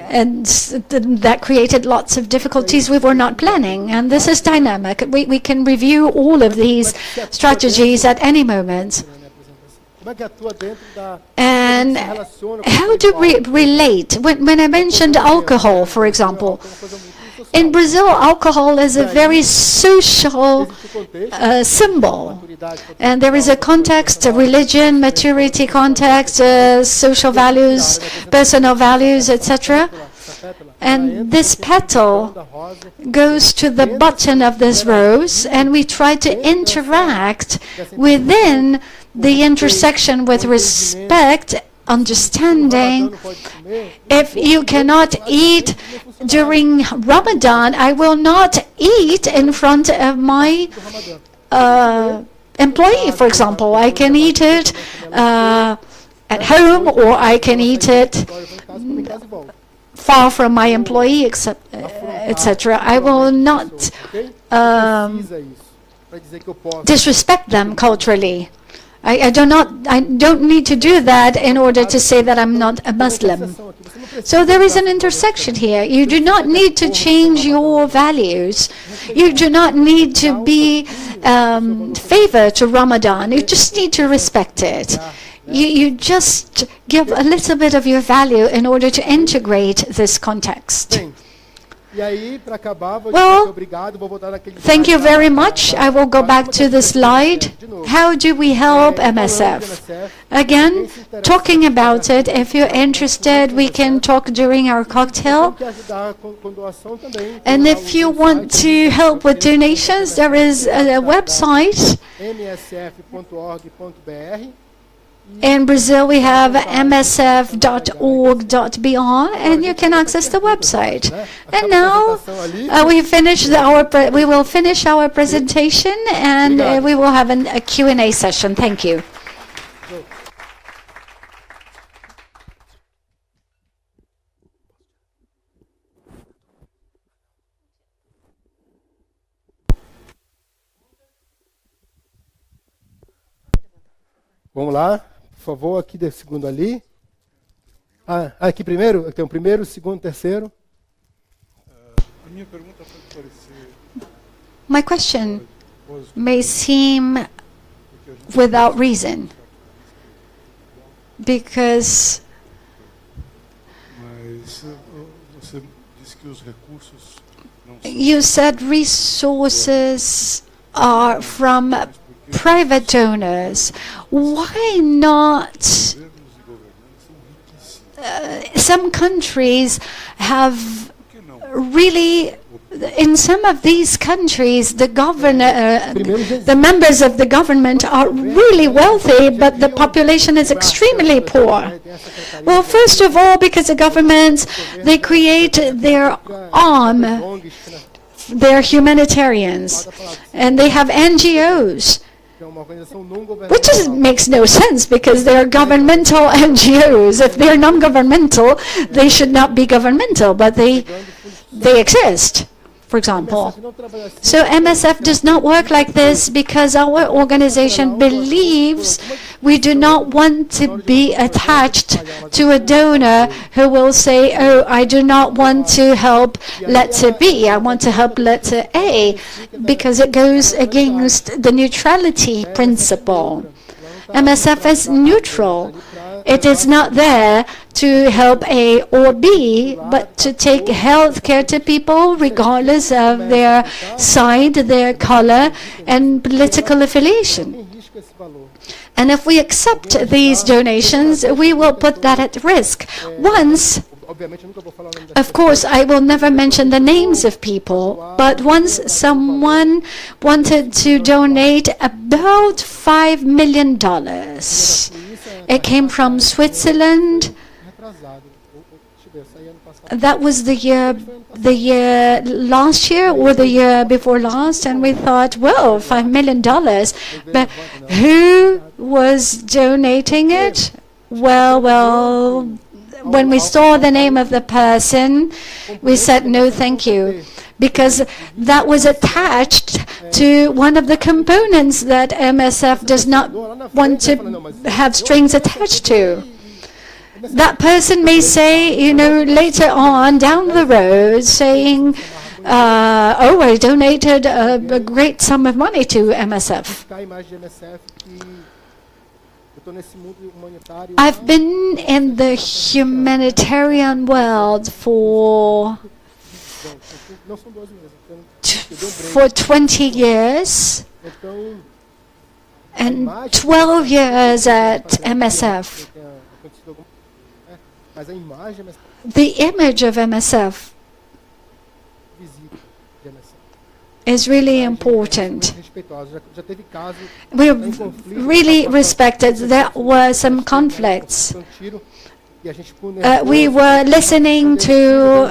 And that created lots of difficulties we were not planning, and this is dynamic. We can review all of these strategies at any moment. And how do we relate? When I mentioned alcohol, for example, in Brazil, alcohol is a very social symbol. And there is a context, a religion, maturity context, social values, personal values, etc. And this petal goes to the button of this rose, and we try to interact within the intersection with respect, understanding. If you cannot eat during Ramadan, I will not eat in front of my employee, for example. I can eat it at home, or I can eat it far from my employee, etc. I will not disrespect them culturally. I don't need to do that in order to say that I'm not a Muslim. So there is an intersection here. You do not need to change your values. You do not need to be favor to Ramadan. You just need to respect it. You just give a little bit of your value in order to integrate this context. Well, thank you very much. I will go back to the slide. how do we help MSF? Again, talking about it, if you're interested, we can talk during our cocktail. And if you want to help with donations, there is a website. In Brazil, we have msf.org.br, and you can access the website. And now we will finish our presentation, and we will have a Q&A session. Thank you. Vamos lá. Por favor, aqui de segundo ali. Aqui primeiro? Tem o primeiro, segundo, terceiro. My question may seem without reason, because you said resources are from private donors. Why not? Some countries have really, in some of these countries, the members of the government are really wealthy, but the population is extremely poor. Well, first of all, because the governments, they create their arm, they're humanitarians, and they have NGOs. Which makes no sense, because they're governmental NGOs. If they're non-governmental, they should not be governmental, but they exist, for example. So MSF does not work like this, because our organization believes we do not want to be attached to a donor who will say, oh, I do not want to help letter B, I want to help letter A, because it goes against the neutrality principle. MSF is neutral. It is not there to help A or B, but to take health care to people regardless of their side, their color, and political affiliation. And if we accept these donations, we will put that at risk. Once, of course, I will never mention the names of people, but once someone wanted to donate about $5 million. It came from Switzerland. That was the year last year or the year before last, and we thought, well, $5 million. But who was donating it? Well, when we saw the name of the person, we said no, thank you, because that was attached to one of the components that MSF does not want to have strings attached to. That person may say, later on down the road, saying, oh, I donated a great sum of money to MSF. I've been in the humanitarian world for 20 years and 12 years at MSF. The image of MSF is really important. We're really respected. There were some conflicts. We were listening to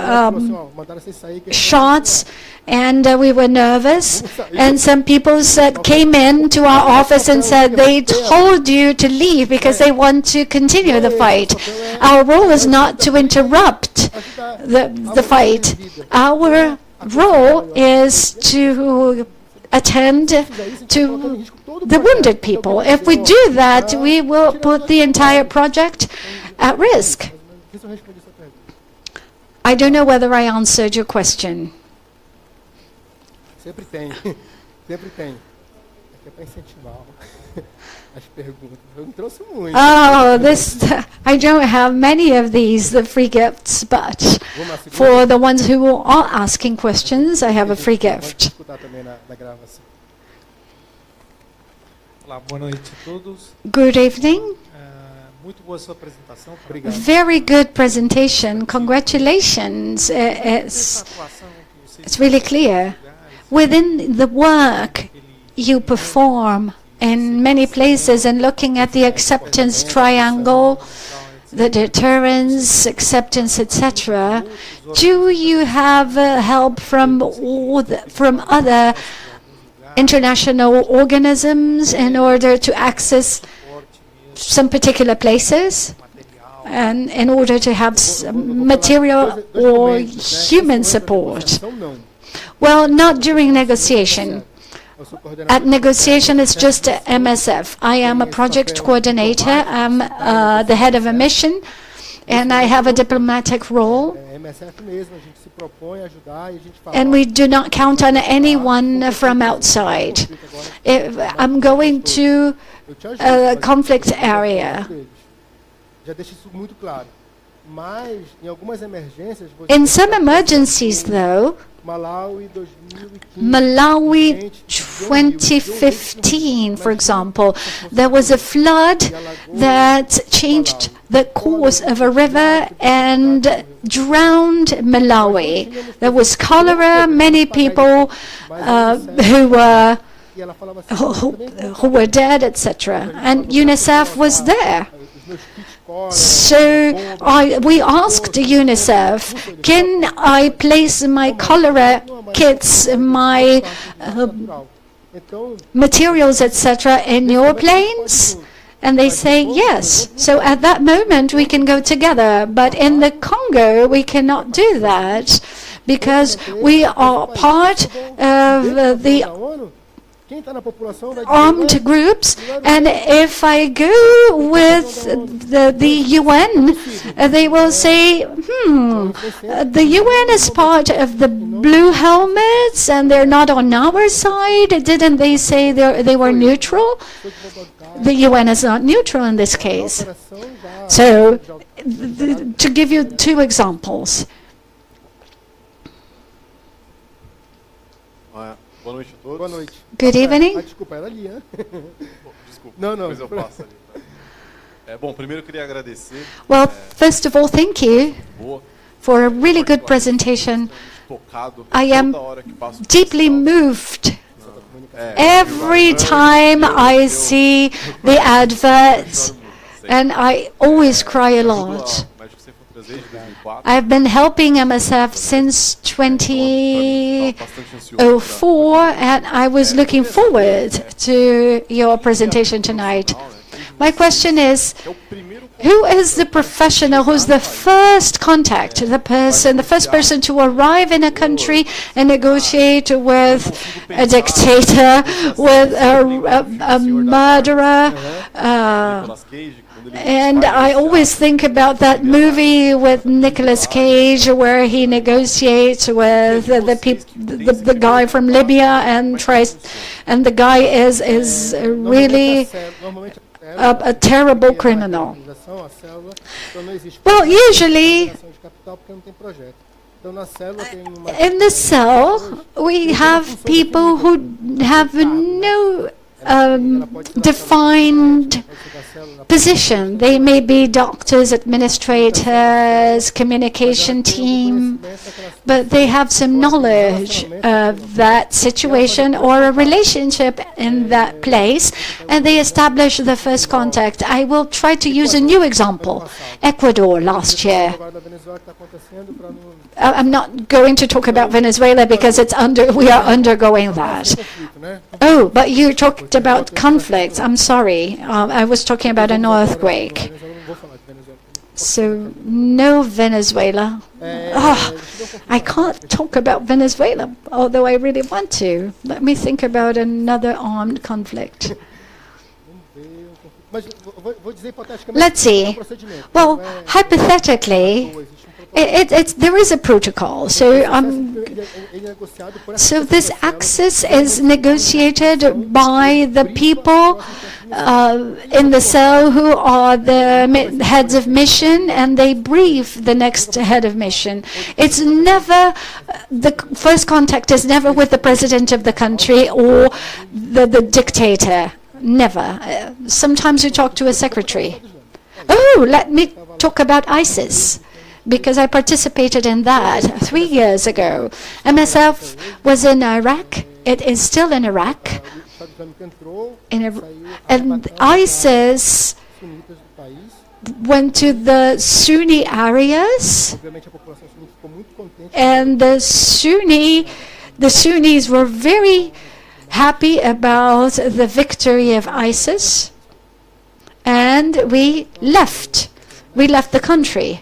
shots, and we were nervous. And some people came in to our office and said they told you to leave because they want to continue the fight. Our role is not to interrupt the fight. Our role is to attend to the wounded people. If we do that, we will put the entire project at risk. I don't know whether I answered your question. Sempre tem. É para incentivar as perguntas. Eu não trouxe muito. Oh, I don't have many of these, the free gifts, but for the ones who are asking questions, I have a free gift. Good evening. Very good presentation. Congratulations. It's really clear. Within the work you perform in many places and looking at the acceptance triangle, the deterrence, acceptance, etc., do you have help from other international organisms in order to access some particular places and in order to have material or human support? Well, not during negotiation. At negotiation, it's just MSF. I am a project coordinator. I'm the head of a mission, and I have a diplomatic role. And we do not count on anyone from outside. If I'm going to a conflict area. In some emergencies, though, Malawi 2015, for example, there was a flood that changed the course of a river and drowned Malawi. There was cholera, many people who were dead, etc. And UNICEF was there. So we asked UNICEF, can I place my cholera kits, my materials, etc. in your planes? And they say yes. So at that moment we can go together. But in the Congo we cannot do that because we are part of the armed groups, and if I go with the UN, they will say, the UN is part of the blue helmets and they're not on our side. Didn't they say they were neutral? The UN is not neutral in this case. So, to give you two examples. Good evening. Well, first of all, thank you for a really good presentation. I am deeply moved every time I see the adverts, and I always cry a lot. I've been helping MSF since 2004, and I was looking forward to your presentation tonight. My question is, who is the professional, who's the first contact, the first person to arrive in a country and negotiate with a dictator, with a murderer? And I always think about that movie with Nicolas Cage where he negotiates with the guy from Libya and the guy is really a terrible criminal. Well, usually in the cell we have people who have no defined position. They may be doctors, administrators, communication team, but they have some knowledge of that situation or a relationship in that place, and they establish the first contact. I will try to use a new example. Ecuador last year. I'm not going to talk about Venezuela because we are undergoing that. Oh, but you talked about conflicts. I'm sorry. I was talking about an earthquake. So, no Venezuela. I can't talk about Venezuela, although I really want to. Let me think about another armed conflict. Let's see. Well, hypothetically, there is a protocol. So this access is negotiated by the people in the cell who are the heads of mission, and they brief the next head of mission. It's never, the first contact is never with the president of the country or the dictator. Never. Sometimes you talk to a secretary. Oh, let me talk about ISIS, because I participated in that 3 years ago. MSF was in Iraq. It is still in Iraq. And ISIS went to the Sunni areas, and the Sunnis were very happy about the victory of ISIS, and we left the country.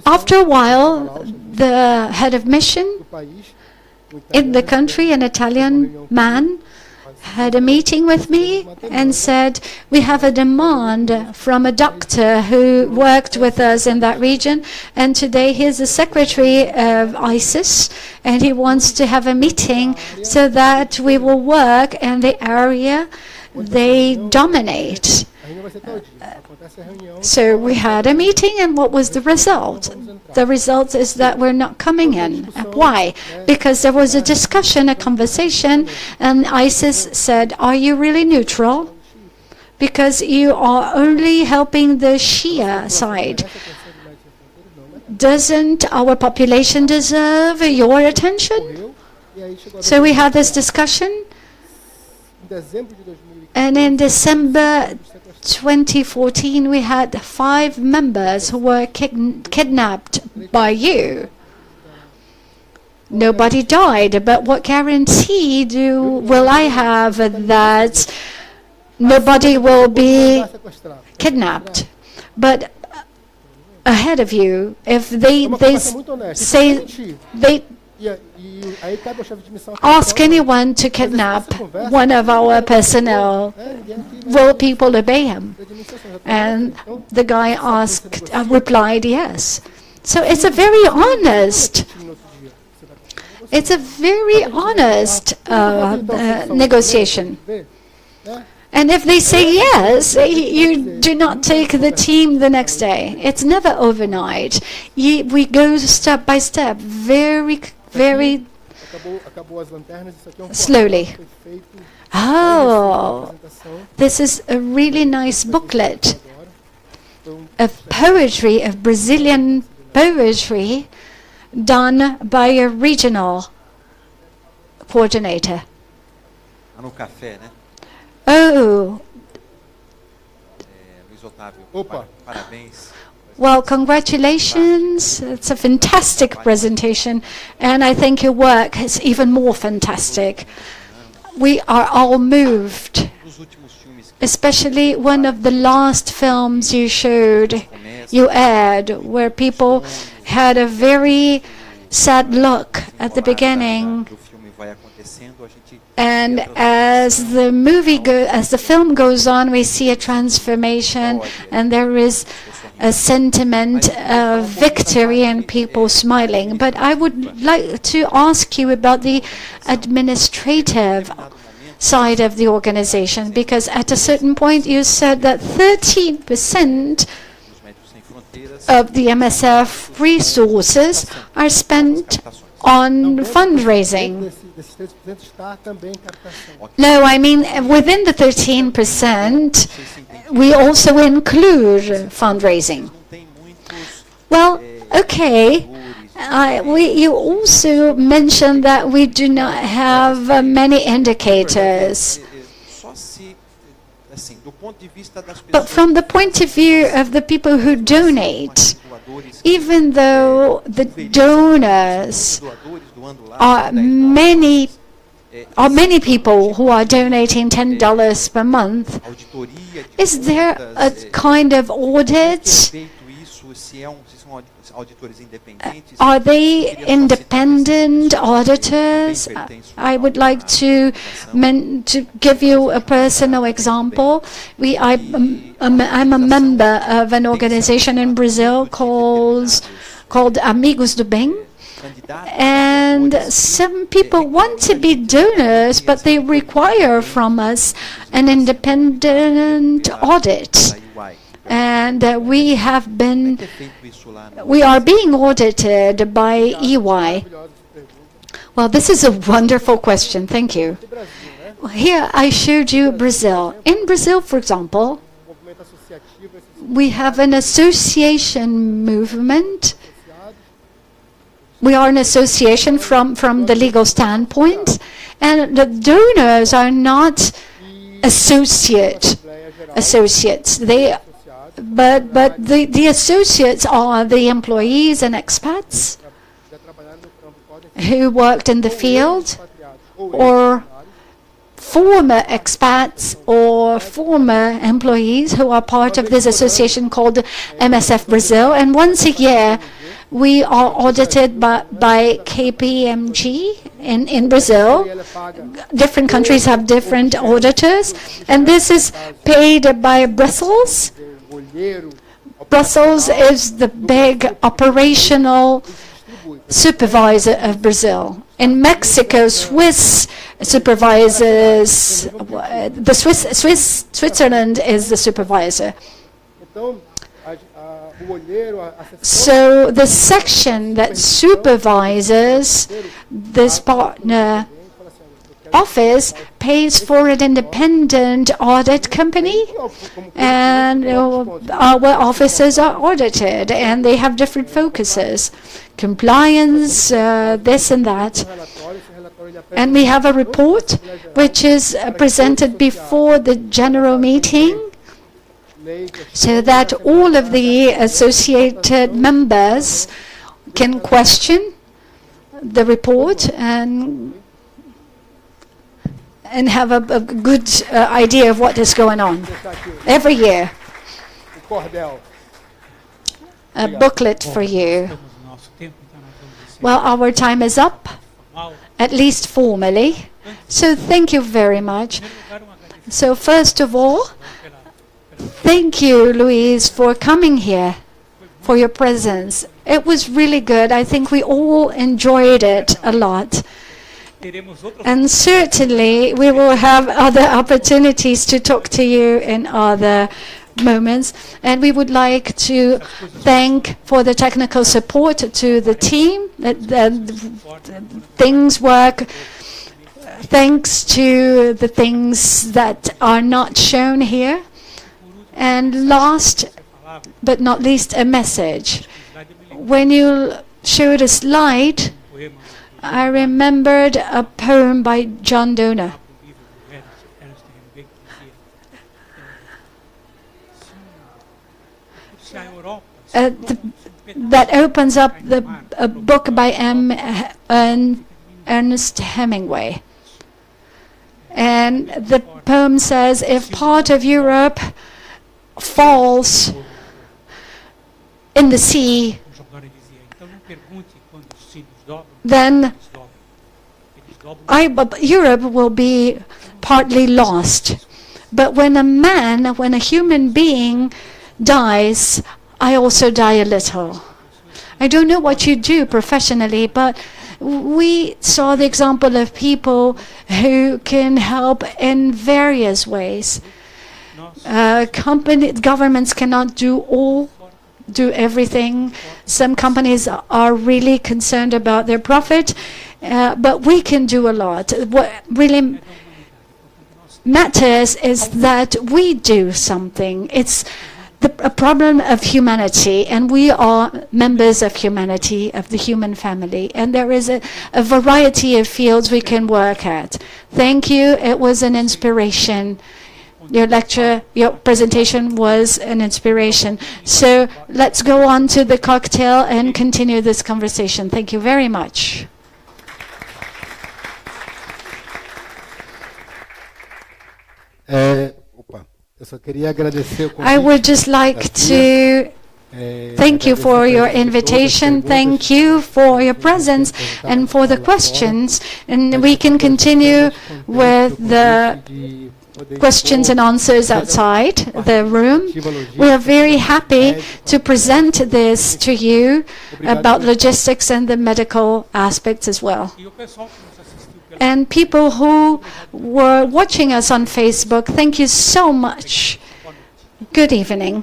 After a while, the head of mission in the country, an Italian man, had a meeting with me and said, we have a demand from a doctor who worked with us in that region, and today he is the secretary of ISIS, and he wants to have a meeting so that we will work in the area they dominate. So we had a meeting, and what was the result? The result is that we're not coming in. Why? Because there was a discussion, a conversation, and ISIS said, are you really neutral? Because you are only helping the Shia side. Doesn't our population deserve your attention? So we had this discussion, and in December 2014, we had 5 members who were kidnapped by you. Nobody died, but what guarantee will I have that nobody will be kidnapped? But ahead of you, if they say they ask anyone to kidnap one of our personnel, will people obey him? And the guy replied yes. So it's a very honest negotiation. And if they say yes, you do not take the team the next day. It's never overnight. We go step by step, very slowly. Oh, this is a really nice booklet of poetry, of Brazilian poetry, done by a regional coordinator. Oh. Luiz Otávio, parabéns. Well, congratulations. It's a fantastic presentation, and I think your work is even more fantastic. We are all moved, especially one of the last films you aired, where people had a very sad look at the beginning. And as the film goes on, we see a transformation, and there is a sentiment of victory and people smiling. But I would like to ask you about the administrative side of the organization, because at a certain point you said that 13% of the MSF resources are spent on fundraising. No, I mean within the 13%, we also include fundraising. Well, okay. You also mentioned that we do not have many indicators. But from the point of view of the people who donate, even though the donors are many people who are donating $10 per month, is there a kind of audit? Are they independent auditors? I would like to give you a personal example. I'm a member of an organization in Brazil called Amigos do Bem. And some people want to be donors, but they require from us an independent audit. And we are being audited by EY. Well, this is a wonderful question. Thank you. Here I showed you Brazil. In Brazil, for example, we have an association movement. We are an association from the legal standpoint, and the donors are not associates. But the associates are the employees and expats who worked in the field, or former expats or former employees who are part of this association called MSF Brazil. And once a year, we are audited by KPMG in Brazil. Different countries have different auditors, and this is paid by Brussels. Brussels is the big operational supervisor of Brazil. In Mexico, Swiss supervisors, Switzerland is the supervisor. So the section that supervises this partner office pays for an independent audit company, and our officers are audited, and they have different focuses: compliance, this and that. And we have a report which is presented before the general meeting, so that all of the associated members can question the report and have a good idea of what is going on. Every year, a booklet for you. Well, our time is up, at least formally. So thank you very much. So first of all, thank you, Luiz, for coming here, for your presence. It was really good. I think we all enjoyed it a lot. And certainly we will have other opportunities to talk to you in other moments. And we would like to thank for the technical support to the team. Things work thanks to the things that are not shown here. And last but not least, a message. When you showed a slide, I remembered a poem by John Donne. That opens up a book by Ernest Hemingway. And the poem says, if part of Europe falls in the sea, then Europe will be partly lost. But when a human being dies, I also die a little. I don't know what you do professionally, but we saw the example of people who can help in various ways. Governments cannot do everything. Some companies are really concerned about their profit, but we can do a lot. What really matters is that we do something. It's a problem of humanity, and we are members of humanity, of the human family, and there is a variety of fields we can work at. Thank you. It was an inspiration. Your lecture, your presentation was an inspiration. So let's go on to the cocktail and continue this conversation. Thank you very much. I would just like to thank you for your invitation. Thank you for your presence and for the questions. And we can continue with the questions and answers outside the room. We are very happy to present this to you about logistics and the medical aspects as well. And people who were watching us on Facebook, thank you so much. Good evening.